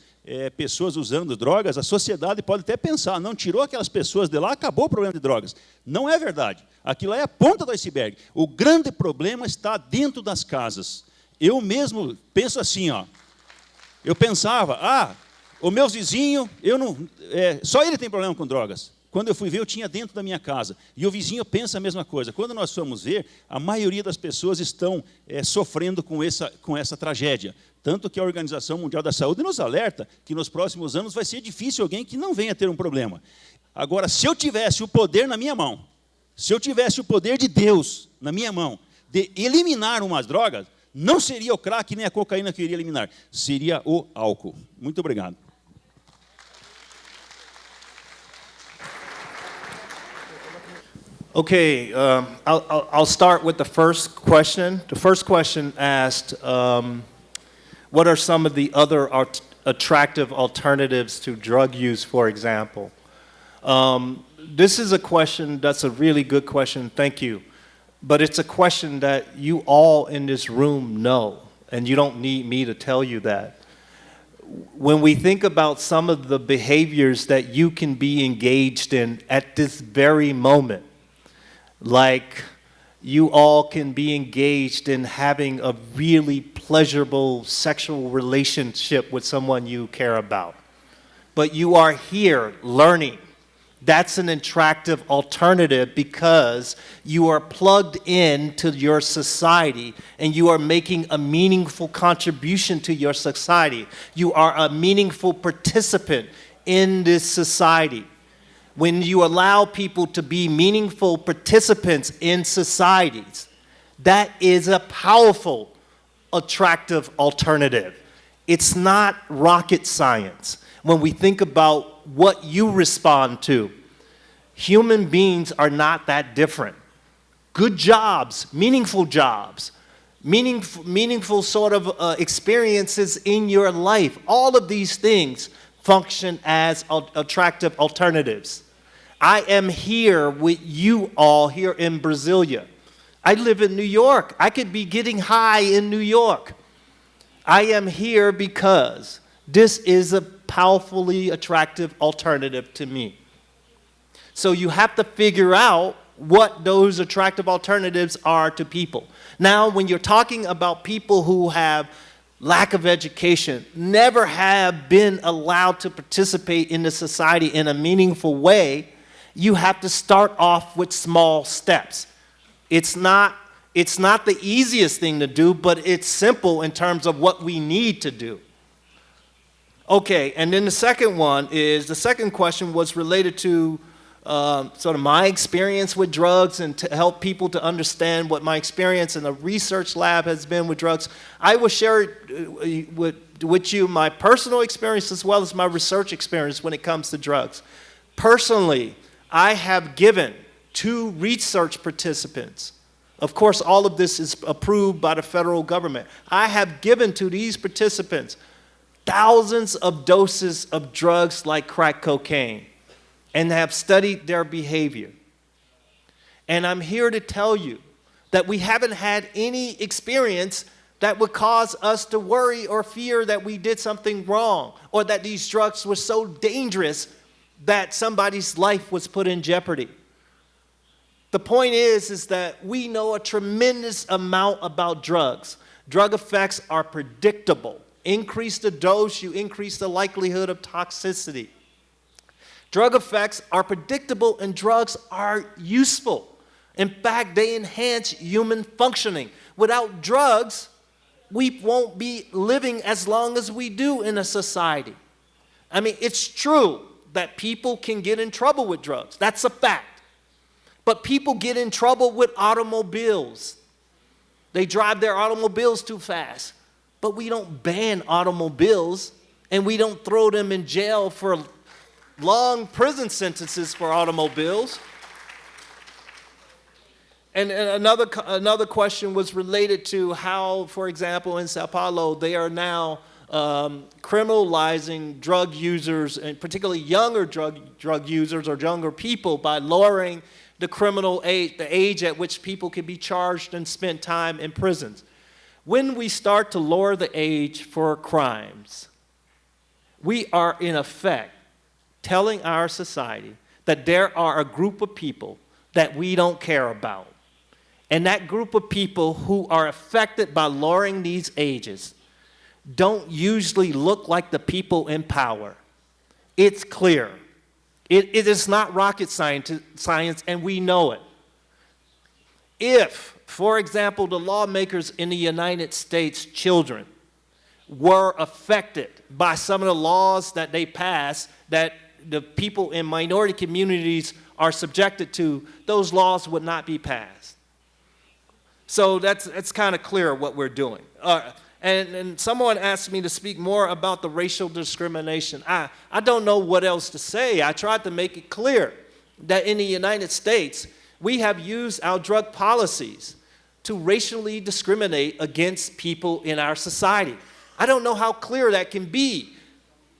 pessoas usando drogas, a sociedade pode até pensar, não tirou aquelas pessoas de lá, acabou o problema de drogas. Não é verdade. Aquilo é a ponta do iceberg. O grande problema está dentro das casas. Eu mesmo penso assim, ó. Eu pensava, o meu vizinho, só ele tem problema com drogas. Quando eu fui ver, eu tinha dentro da minha casa. E o vizinho pensa a mesma coisa. Quando nós fomos ver, a maioria das pessoas estão sofrendo com essa tragédia. Tanto que a Organização Mundial da Saúde nos alerta que nos próximos anos vai ser difícil alguém que não venha ter um problema. Agora, se eu tivesse o poder na minha mão, se eu tivesse o poder de Deus na minha mão, de eliminar umas drogas, não seria o crack nem a cocaína que eu iria eliminar, seria o álcool. Muito obrigado. Okay, I'll start with the first question. The first question asked, what are some of the other attractive alternatives to drug use, for example? This is a question that's a really good question, thank you. But it's a question that you all in this room know, and you don't need me to tell you that. When we think about some of the behaviors that you can be engaged in at this very moment, like you all can be engaged in having a really pleasurable sexual relationship with someone you care about. But you are here learning. That's an attractive alternative because you are plugged into your society and you are making a meaningful contribution to your society. You are a meaningful participant in this society. When you allow people to be meaningful participants in societies, that is a powerful, attractive alternative. It's not rocket science. When we think about what you respond to, human beings are not that different. Good jobs, meaningful sort of experiences in your life, all of these things function as attractive alternatives. I am here with you all here in Brasilia. I live in New York. I could be getting high in New York. I am here because this is a powerfully attractive alternative to me. So you have to figure out what those attractive alternatives are to people. Now, when you're talking about people who have lack of education, never have been allowed to participate in the society in a meaningful way, you have to start off with small steps. It's not the easiest thing to do, but it's simple in terms of what we need to do. Okay, and then the second question was related to sort of my experience with drugs and to help people to understand what my experience in the research lab has been with drugs. I will share with you my personal experience as well as my research experience when it comes to drugs. Personally, I have given 2 research participants, of course all of this is approved by the federal government, I have given to these participants thousands of doses of drugs like crack cocaine and have studied their behavior. And I'm here to tell you that we haven't had any experience that would cause us to worry or fear that we did something wrong or that these drugs were so dangerous that somebody's life was put in jeopardy. The point is that we know a tremendous amount about drugs. Drug effects are predictable. Increase the dose, you increase the likelihood of toxicity. Drug effects are predictable and drugs are useful. In fact, they enhance human functioning. Without drugs, we won't be living as long as we do in a society. I mean, it's true that people can get in trouble with drugs. That's a fact. But people get in trouble with automobiles. They drive their automobiles too fast. But we don't ban automobiles and we don't throw them in jail for long prison sentences for automobiles. And another question was related to how, for example, in Sao Paulo, they are now criminalizing drug users, and particularly younger drug users or younger people, by lowering the criminal age, the age at which people can be charged and spend time in prisons. When we start to lower the age for crimes, we are in effect telling our society that there are a group of people that we don't care about. And that group of people who are affected by lowering these ages don't usually look like the people in power. It's clear. It is not rocket science, and we know it. If, for example, the lawmakers in the United States' children were affected by some of the laws that they pass that the people in minority communities are subjected to, those laws would not be passed. So that's kind of clear what we're doing. And someone asked me to speak more about the racial discrimination. I don't know what else to say. I tried to make it clear that in the United States, we have used our drug policies to racially discriminate against people in our society. I don't know how clear that can be.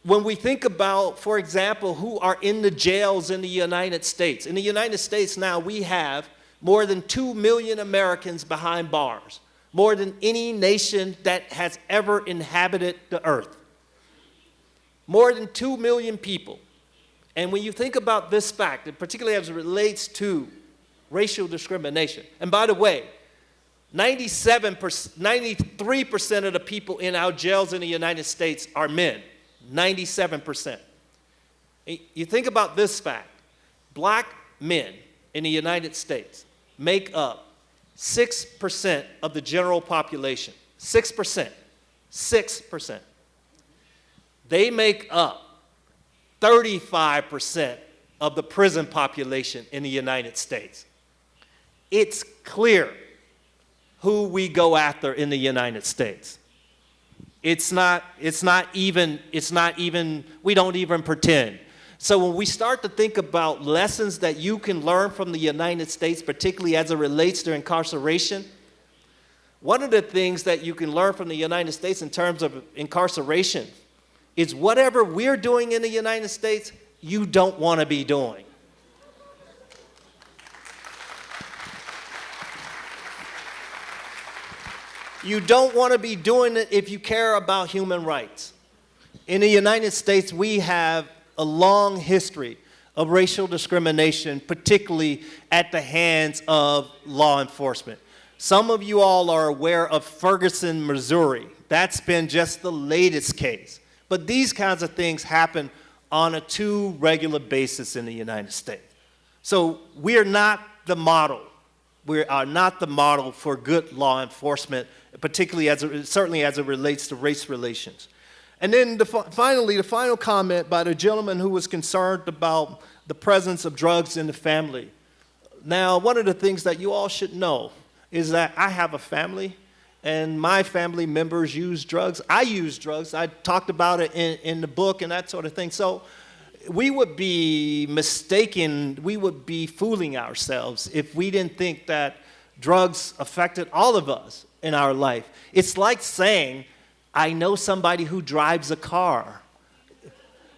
When we think about, for example, who are in the jails in the United States. In the United States now, we have more than 2 million Americans behind bars, more than any nation that has ever inhabited the earth. More than 2 million people. And when you think about this fact, and particularly as it relates to racial discrimination, and by the way, 93% of the people in our jails in the United States are men. 97%. You think about this fact. Black men in the United States make up 6% of the general population. 6%. 6%. They make up 35% of the prison population in the United States. It's clear who we go after in the United States. It's not even, we don't even pretend. So when we start to think about lessons that you can learn from the United States, particularly as it relates to incarceration, one of the things that you can learn from the United States in terms of incarceration is whatever we're doing in the United States, you don't want to be doing. You don't want to be doing it if you care about human rights. In the United States, we have a long history of racial discrimination, particularly at the hands of law enforcement. Some of you all are aware of Ferguson, Missouri. That's been just the latest case. But these kinds of things happen on a too regular basis in the United States. So we're not the model. We are not the model for good law enforcement, particularly certainly as it relates to race relations. And then finally, the final comment by the gentleman who was concerned about the presence of drugs in the family. Now, one of the things that you all should know is that I have a family, and my family members use drugs. I use drugs. I talked about it in the book and that sort of thing. So we would be mistaken, we would be fooling ourselves if we didn't think that drugs affected all of us in our life. It's like saying, I know somebody who drives a car.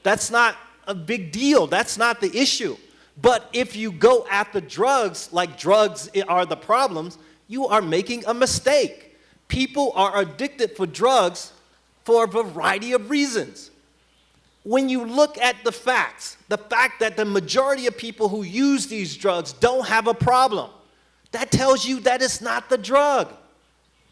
That's not a big deal. That's not the issue. But if you go after drugs like drugs are the problems, you are making a mistake. People are addicted for drugs for a variety of reasons. When you look at the facts, the fact that the majority of people who use these drugs don't have a problem, that tells you that it's not the drug.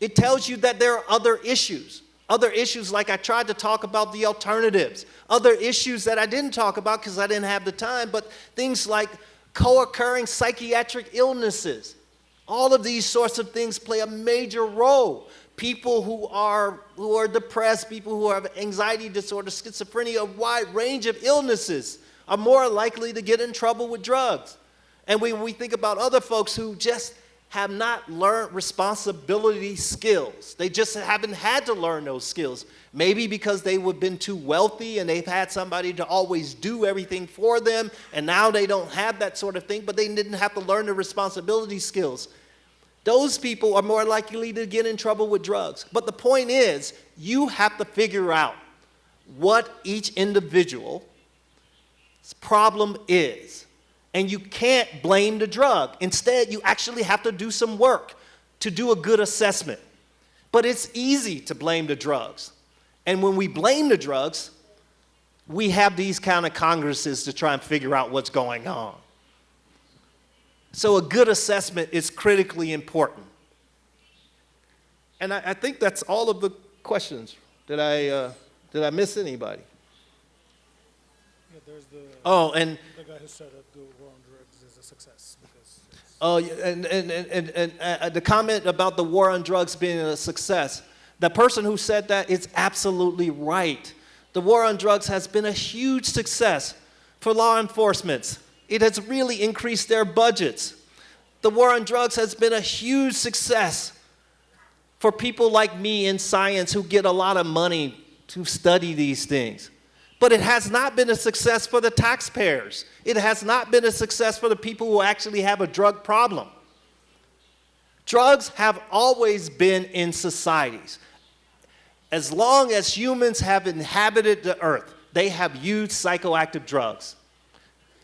It tells you that there are other issues. Other issues like I tried to talk about the alternatives. Other issues that I didn't talk about because I didn't have the time, but things like co-occurring psychiatric illnesses. All of these sorts of things play a major role. People who are depressed, people who have anxiety disorder, schizophrenia, a wide range of illnesses are more likely to get in trouble with drugs. And when we think about other folks who just have not learned responsibility skills. They just haven't had to learn those skills. Maybe because they have been too wealthy and they've had somebody to always do everything for them, and now they don't have that sort of thing, but they didn't have to learn the responsibility skills. Those people are more likely to get in trouble with drugs. But the point is, you have to figure out what each individual's problem is. And you can't blame the drug. Instead, you actually have to do some work to do a good assessment. But it's easy to blame the drugs. And when we blame the drugs, we have these kind of congresses to try and figure out what's going on. So a good assessment is critically important. And I think that's all of the questions. Did I miss anybody? Yeah, there's the guy who said that the war on drugs is a success. And the comment about the war on drugs being a success, the person who said that is absolutely right. The war on drugs has been a huge success for law enforcement. It has really increased their budgets. The war on drugs has been a huge success for people like me in science who get a lot of money to study these things. But it has not been a success for the taxpayers. It has not been a success for the people who actually have a drug problem. Drugs have always been in societies. As long as humans have inhabited the earth, they have used psychoactive drugs.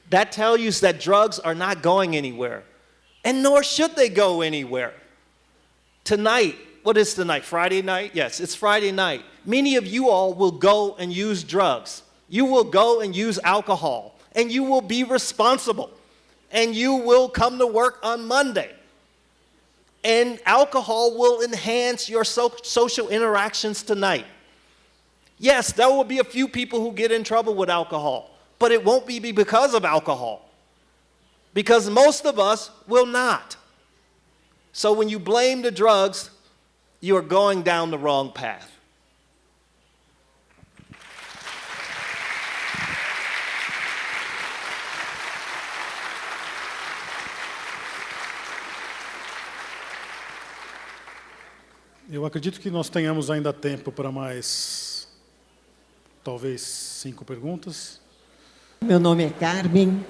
That tells you that drugs are not going anywhere, and nor should they go anywhere. Tonight, what is tonight? Friday night? Yes, it's Friday night. Many of you all will go and use drugs. You will go and use alcohol, and you will be responsible, and you will come to work on Monday. And alcohol will enhance your social interactions tonight. Yes, there will be a few people who get in trouble with alcohol, but it won't be because of alcohol, because most of us will not. So when you blame the drugs, you are going down the wrong path. Eu acredito que nós tenhamos ainda tempo para mais, talvez, 5 perguntas. Meu nome é Carmen.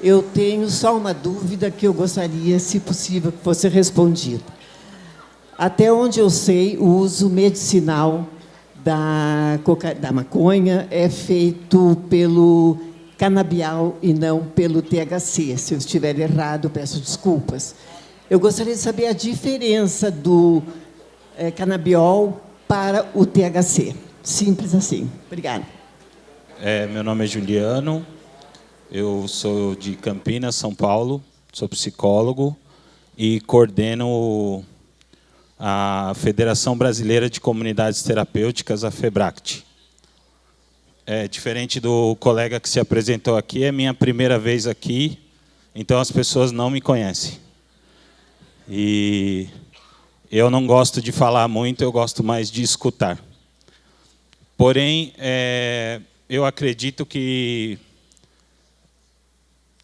Eu tenho só uma dúvida que eu gostaria, se possível, que fosse respondida. Até onde eu sei, o uso medicinal da maconha é feito pelo canabial e não pelo THC. Se eu estiver errado, peço desculpas. Eu gostaria de saber a diferença do canabiol para o THC. Simples assim. Obrigada. Meu nome é Juliano, eu sou de Campinas, São Paulo, sou psicólogo e coordeno a Federação Brasileira de Comunidades Terapêuticas, a FEBRACT. Diferente do colega que se apresentou aqui, é minha primeira vez aqui, então as pessoas não me conhecem. E eu não gosto de falar muito, eu gosto mais de escutar. Porém, eu acredito que,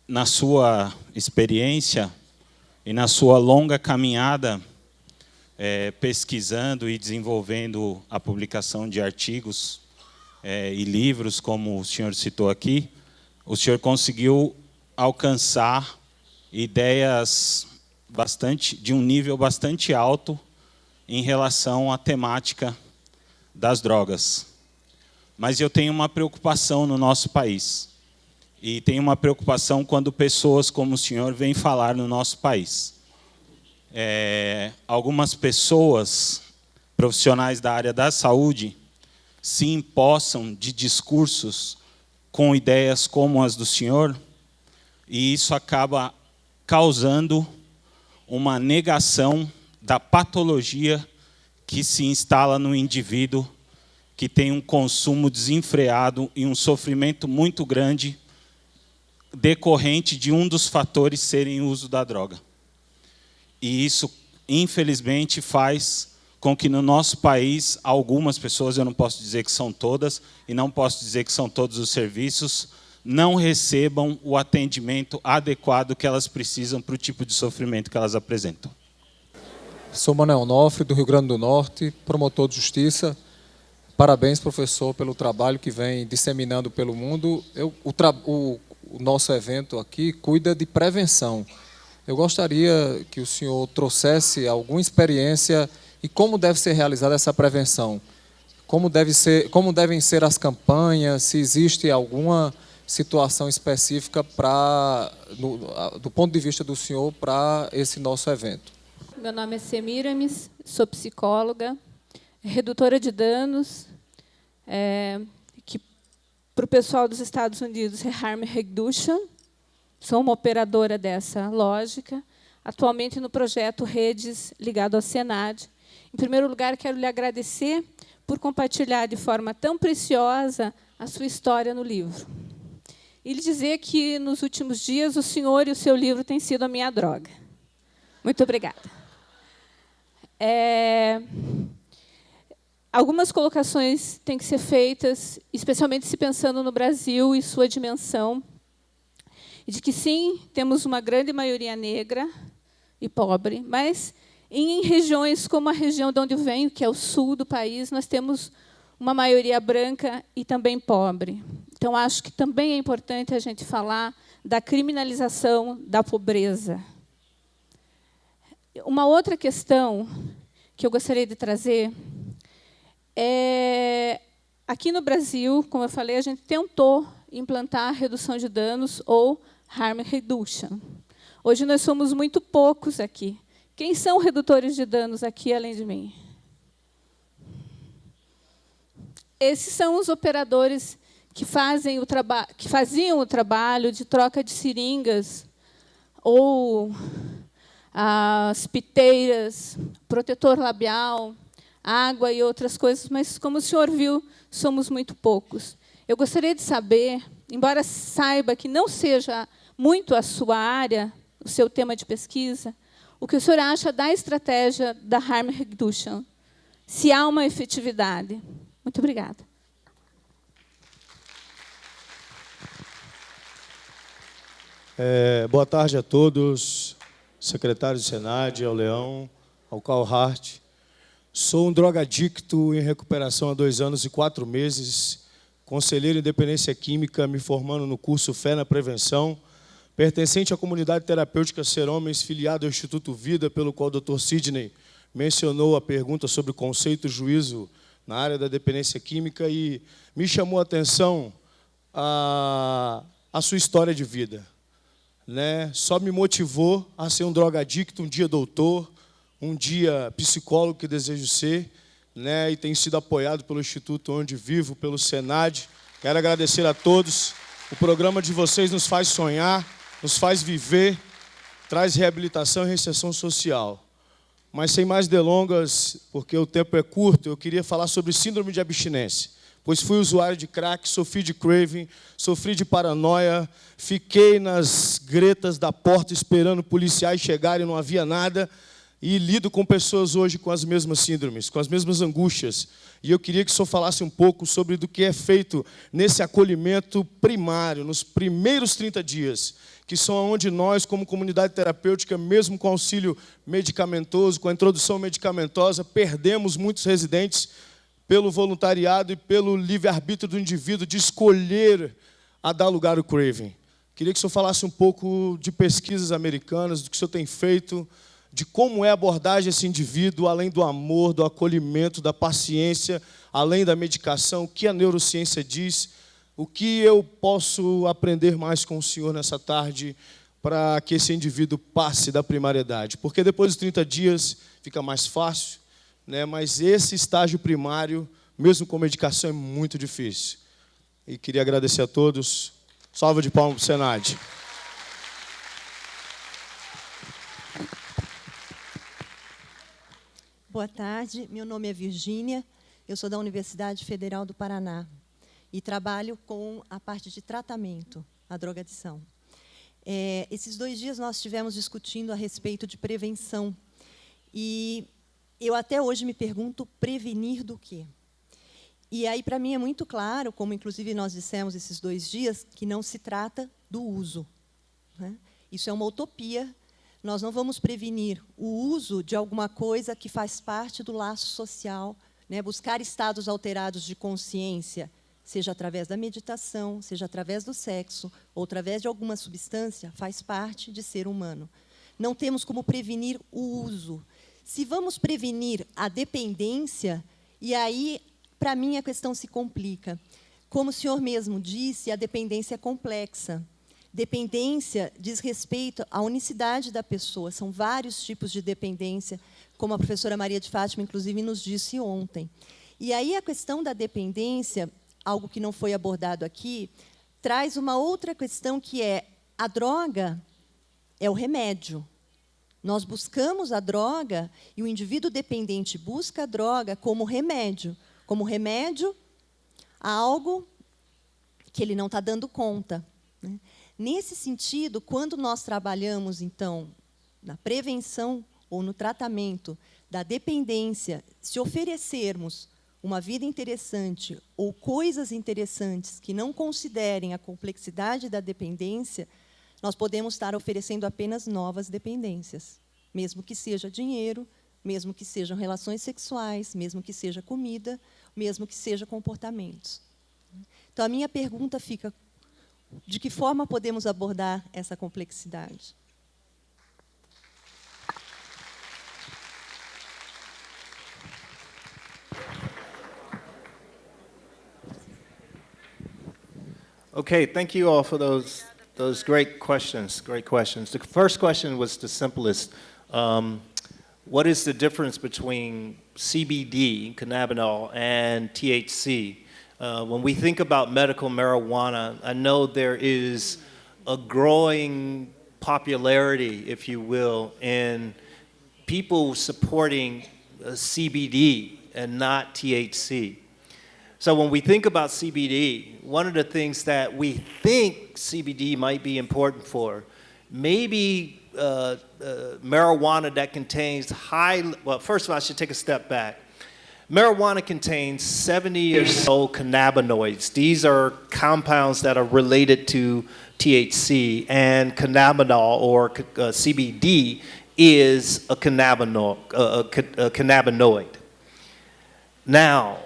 na sua experiência e na sua longa caminhada, pesquisando e desenvolvendo a publicação de artigos e livros, como o senhor citou aqui, o senhor conseguiu alcançar ideias de um nível bastante alto em relação à temática das drogas. Mas eu tenho uma preocupação no nosso país. E tenho uma preocupação quando pessoas como o senhor vêm falar no nosso país. Algumas pessoas, profissionais da área da saúde, se empossam de discursos com ideias como as do senhor, e isso acaba causando uma negação da patologia que se instala no indivíduo que tem um consumo desenfreado e um sofrimento muito grande decorrente de um dos fatores serem o uso da droga. E isso, infelizmente, faz com que no nosso país, algumas pessoas, eu não posso dizer que são todas, e não posso dizer que são todos os serviços, não recebam o atendimento adequado que elas precisam para o tipo de sofrimento que elas apresentam. Sou Manuel Onofre, do Rio Grande do Norte, promotor de justiça. Parabéns, professor, pelo trabalho que vem disseminando pelo mundo. O nosso evento aqui cuida de prevenção. Eu gostaria que o senhor trouxesse alguma experiência e como deve ser realizada essa prevenção. Como devem ser as campanhas, se existe alguma situação específica do ponto de vista do senhor para esse nosso evento. Meu nome é Semiramis, sou psicóloga, redutora de danos, que para o pessoal dos Estados Unidos é harm reduction. Sou uma operadora dessa lógica, atualmente no projeto Redes ligado ao SENAD. Em primeiro lugar, quero lhe agradecer por compartilhar de forma tão preciosa a sua história no livro. E lhe dizer que, nos últimos dias, o senhor e o seu livro têm sido a minha droga. Muito obrigada. Algumas colocações têm que ser feitas, especialmente se pensando no Brasil e sua dimensão, e de que, sim, temos uma grande maioria negra e pobre, mas em regiões como a região de onde eu venho, que é o sul do país, nós temos uma maioria branca e também pobre. Então, acho que também é importante a gente falar da criminalização da pobreza. Uma outra questão que eu gostaria de trazer é, aqui no Brasil, como eu falei, a gente tentou implantar a redução de danos ou harm reduction. Hoje nós somos muito poucos aqui. Quem são redutores de danos aqui, além de mim? Esses são os operadores que faziam o trabalho de troca de seringas ou as piteiras, protetor labial, água e outras coisas, mas, como o senhor viu, somos muito poucos. Eu gostaria de saber, embora saiba que não seja muito a sua área, o seu tema de pesquisa, o que o senhor acha da estratégia da harm reduction, se há uma efetividade. Muito obrigada. Boa tarde a todos, secretário do SENAD, ao Leão, ao Carl Hart. Sou um drogadicto em recuperação há 2 anos e 4 meses, conselheiro em dependência química, me formando no curso Fé na Prevenção, pertencente à comunidade terapêutica Ser Homens, filiado ao Instituto Vida, pelo qual o Dr. Sidney mencionou a pergunta sobre conceito e juízo na área da dependência química, e me chamou a atenção a sua história de vida. Só me motivou a ser um drogadicto, um dia doutor, um dia psicólogo que desejo ser, e tenho sido apoiado pelo Instituto onde vivo, pelo SENAD, Quero agradecer a todos. O programa de vocês nos faz sonhar, nos faz viver, traz reabilitação e reinserção social. Mas sem mais delongas, porque o tempo é curto, eu queria falar sobre síndrome de abstinência. Pois fui usuário de crack, sofri de craving, sofri de paranoia, fiquei nas gretas da porta esperando policiais chegarem, não havia nada, e lido com pessoas hoje com as mesmas síndromes, com as mesmas angústias. E eu queria que o senhor falasse um pouco sobre do que é feito nesse acolhimento primário, nos primeiros 30 dias, que são onde nós, como comunidade terapêutica, mesmo com auxílio medicamentoso, com a introdução medicamentosa, perdemos muitos residentes pelo voluntariado e pelo livre-arbítrio do indivíduo de escolher a dar lugar ao craving. Queria que o senhor falasse um pouco de pesquisas americanas, do que o senhor tem feito, de como é a abordagem desse indivíduo, além do amor, do acolhimento, da paciência, além da medicação, o que a neurociência diz, o que eu posso aprender mais com o senhor nessa tarde para que esse indivíduo passe da primariedade. Porque depois dos 30 dias fica mais fácil, né? Mas esse estágio primário, mesmo com medicação, é muito difícil. E queria agradecer a todos. Salva de palmas para o SENAD. Boa tarde, meu nome é Virgínia, eu sou da Universidade Federal do Paraná e trabalho com a parte de tratamento, a drogadição. Esses 2 dias nós estivemos discutindo a respeito de prevenção e eu até hoje me pergunto, prevenir do quê? E aí, para mim, é muito claro, como inclusive nós dissemos esses 2 dias, que não se trata do uso, né? Isso é uma utopia. Nós não vamos prevenir o uso de alguma coisa que faz parte do laço social, né? Buscar estados alterados de consciência, seja através da meditação, seja através do sexo, ou através de alguma substância, faz parte de ser humano. Não temos como prevenir o uso. Se vamos prevenir a dependência, e aí, para mim, a questão se complica. Como o senhor mesmo disse, a dependência é complexa. Dependência diz respeito à unicidade da pessoa. São vários tipos de dependência, como a professora Maria de Fátima, inclusive, nos disse ontem. E aí a questão da dependência, algo que não foi abordado aqui, traz uma outra questão, que é a droga é o remédio. Nós buscamos a droga, e o indivíduo dependente busca a droga como remédio a algo que ele não está dando conta, né? Nesse sentido, quando nós trabalhamos, então, na prevenção ou no tratamento da dependência, se oferecermos uma vida interessante ou coisas interessantes que não considerem a complexidade da dependência, nós podemos estar oferecendo apenas novas dependências, mesmo que seja dinheiro, mesmo que sejam relações sexuais, mesmo que seja comida, mesmo que seja comportamentos. Então, a minha pergunta fica: de que forma podemos abordar essa complexidade? Okay, thank you all for those great questions. Great questions. The first question was the simplest. What is the difference between CBD, cannabinol, and THC? When we think about medical marijuana, I know there is a growing popularity, if you will, in people supporting CBD and not THC. So when we think about CBD, one of the things that we think CBD might be important for, maybe marijuana that contains well, first of all, I should take a step back. Marijuana contains 70 or so cannabinoids. These are compounds that are related to THC, and cannabinol, or CBD, is a cannabinoid. Now,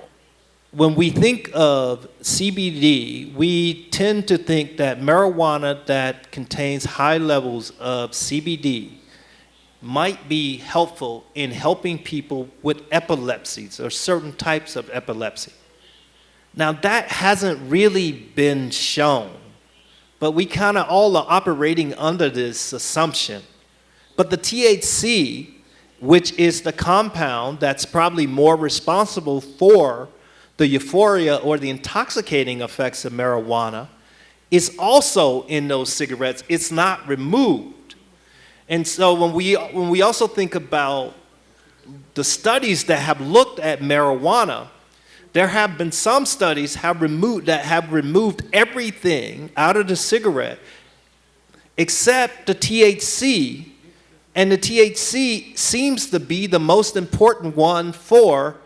when we think of CBD, we tend to think that marijuana that contains high levels of CBD might be helpful in helping people with epilepsies or certain types of epilepsy. Now, that hasn't really been shown, but we kind of all are operating under this assumption. But the THC, which is the compound that's probably more responsible for the euphoria or the intoxicating effects of marijuana is also in those cigarettes. It's not removed. And so when we also think about the studies that have looked at marijuana, there have been some studies that have removed everything out of the cigarette except the THC, and the THC seems to be the most important one for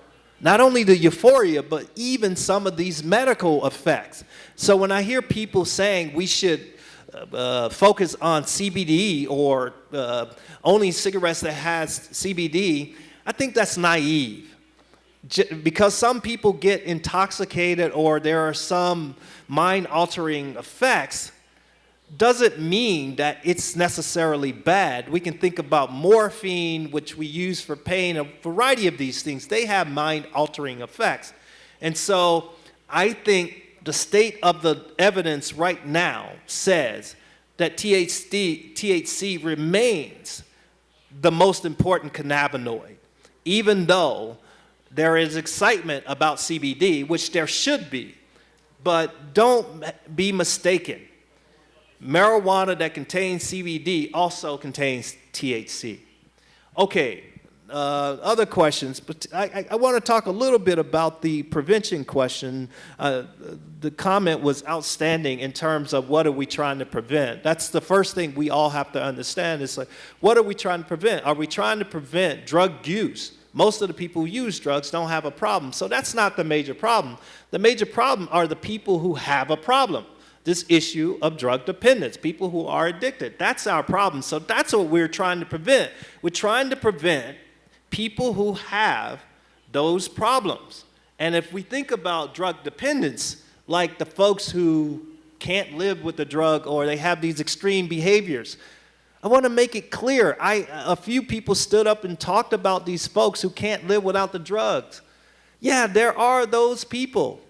not only the euphoria, but even some of these medical effects. So when I hear people saying we should focus on CBD or only cigarettes that has CBD, I think that's naive. Because some people get intoxicated or there are some mind-altering effects, doesn't mean that it's necessarily bad. We can think about morphine, which we use for pain, a variety of these things. They have mind-altering effects. And so I think the state of the evidence right now says that THC remains the most important cannabinoid, even though there is excitement about CBD, which there should be. But don't be mistaken. Marijuana that contains CBD also contains THC. Okay, other questions, but I want to talk a little bit about the prevention question. The comment was outstanding in terms of what are we trying to prevent. That's the first thing we all have to understand. It's like, what are we trying to prevent? Are we trying to prevent drug use? Most of the people who use drugs don't have a problem, so that's not the major problem. The major problem are the people who have a problem. This issue of drug dependence, people who are addicted. That's our problem. So that's what we're trying to prevent. We're trying to prevent people who have those problems. And if we think about drug dependence, like the folks who can't live with the drug or they have these extreme behaviors, I want to make it clear. A few people stood up and talked about these folks who can't live without the drugs. Yeah, there are those people,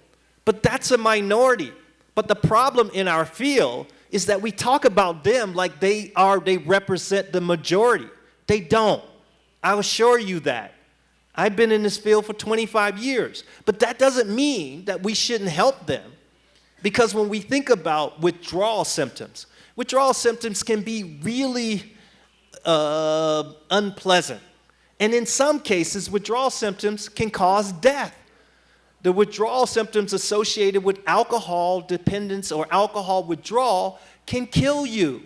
but that's a minority. But the problem in our field is that we talk about them like they represent the majority. They don't. I'll assure you that. I've been in this field for 25 years. But that doesn't mean that we shouldn't help them. Because when we think about withdrawal symptoms can be really unpleasant. And in some cases, withdrawal symptoms can cause death. The withdrawal symptoms associated with alcohol dependence or alcohol withdrawal can kill you.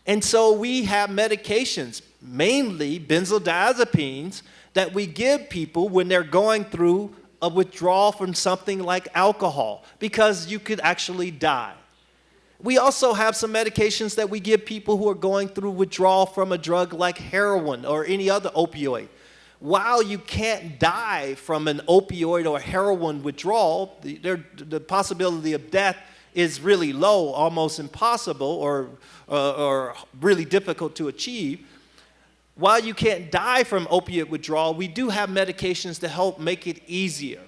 And so we have medications, mainly benzodiazepines, that we give people when they're going through a withdrawal from something like alcohol, because you could actually die. We also have some medications that we give people who are going through withdrawal from a drug like heroin or any other opioid. While you can't die from an opioid or heroin withdrawal, the possibility of death is really low, almost impossible, or really difficult to achieve. While you can't die from opiate withdrawal, we do have medications to help make it easier.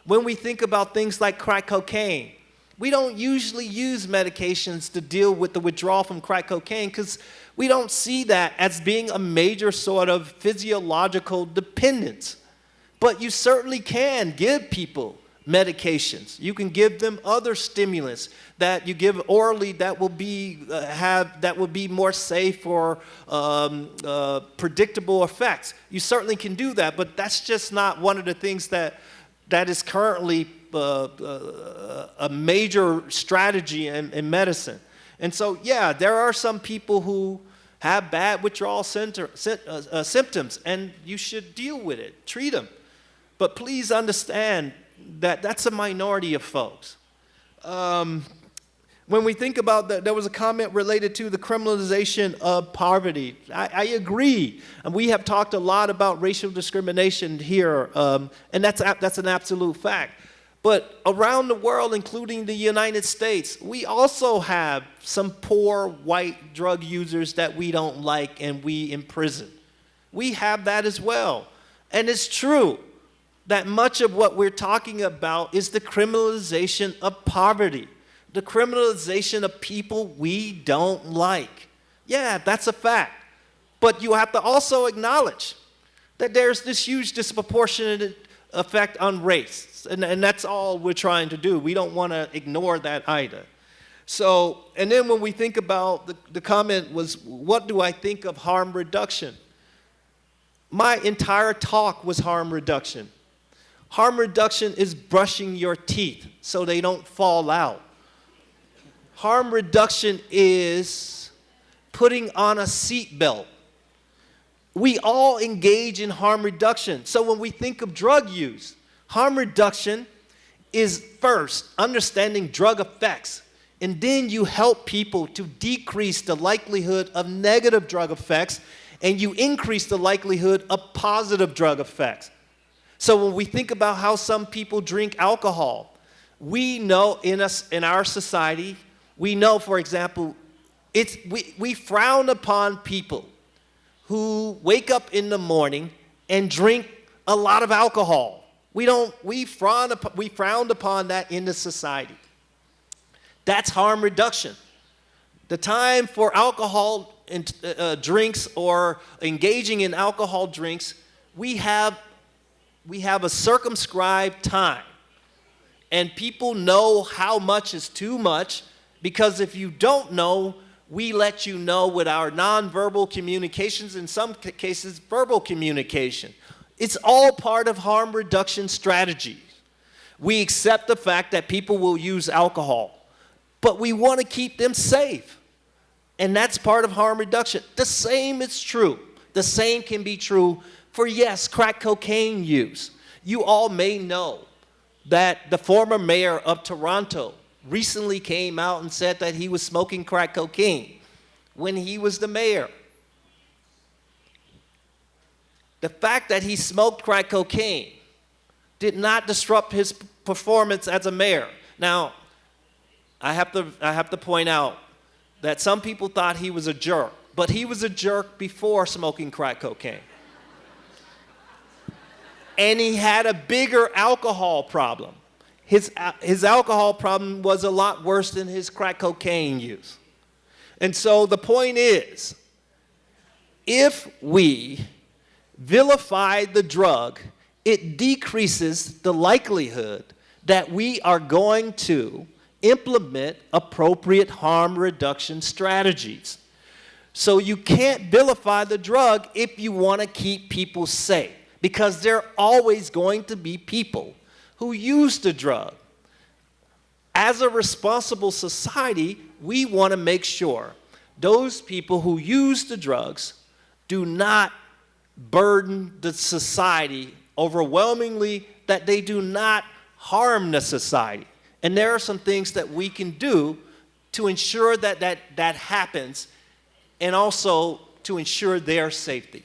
When we think about things like crack cocaine, we don't usually use medications to deal with the withdrawal from crack cocaine because we don't see that as being a major sort of physiological dependence. But you certainly can give people medications. You can give them other stimulants that you give orally that will be more safe or predictable effects. You certainly can do that, but that's just not one of the things that is currently a major strategy in medicine. And so, yeah, there are some people who have bad withdrawal symptoms, and you should deal with it, treat them. But please understand that that's a minority of folks. When we think about that, there was a comment related to the criminalization of poverty. I agree. And we have talked a lot about racial discrimination here, and that's an absolute fact. But around the world, including the United States, we also have some poor white drug users that we don't like and we imprison. We have that as well. And it's true that much of what we're talking about is the criminalization of poverty, the criminalization of people we don't like. Yeah, that's a fact. But you have to also acknowledge that there's this huge disproportionate effect on race. And that's all we're trying to do. We don't want to ignore that either. So, and then when we think about, the comment was, what do I think of harm reduction? My entire talk was harm reduction. Harm reduction is brushing your teeth so they don't fall out. Harm reduction is putting on a seatbelt. We all engage in harm reduction. So when we think of drug use, harm reduction is first understanding drug effects, and then you help people to decrease the likelihood of negative drug effects, and you increase the likelihood of positive drug effects. So when we think about how some people drink alcohol, we know in our society, we know, for example, we frown upon people who wake up in the morning and drink a lot of alcohol. We frowned upon that in the society. That's harm reduction. The time for alcohol drinks or engaging in alcohol drinks, we have a circumscribed time. And people know how much is too much, because if you don't know, we let you know with our nonverbal communications, in some cases, verbal communication. It's all part of harm reduction strategies. We accept the fact that people will use alcohol, but we want to keep them safe. And that's part of harm reduction. The same is true. The same can be true for, yes, crack cocaine use. You all may know that the former mayor of Toronto recently came out and said that he was smoking crack cocaine when he was the mayor. The fact that he smoked crack cocaine did not disrupt his performance as a mayor. Now, I have to point out that some people thought he was a jerk, but he was a jerk before smoking crack cocaine. And he had a bigger alcohol problem. His alcohol problem was a lot worse than his crack cocaine use. And so the point is, if we vilify the drug, it decreases the likelihood that we are going to implement appropriate harm reduction strategies. So you can't vilify the drug if you want to keep people safe, because there are always going to be people who use the drug. As a responsible society, we want to make sure those people who use the drugs do not burden the society overwhelmingly, that they do not harm the society. And there are some things that we can do to ensure that happens, and also to ensure their safety.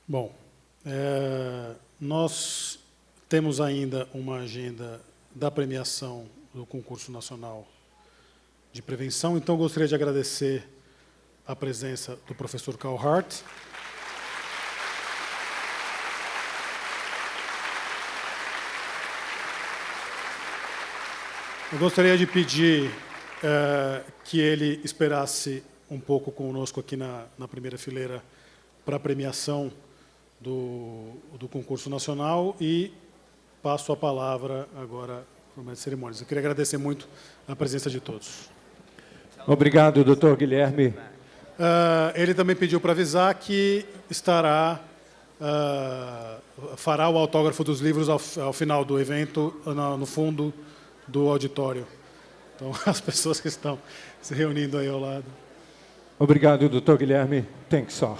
Bom, nós temos ainda uma agenda da premiação do Concurso Nacional de Prevenção, então gostaria de agradecer a presença do professor Hart. Eu gostaria de pedir que ele esperasse um pouco conosco aqui na primeira fileira para a premiação do concurso nacional, e passo a palavra agora para o mestre de cerimônias. Eu queria agradecer muito a presença de todos. Obrigado, doutor Guilherme. Ele também pediu para avisar que fará o autógrafo dos livros ao final do evento, no fundo do auditório. Então, as pessoas que estão se reunindo aí ao lado. Obrigado, doutor Guilherme. Thanks, sir.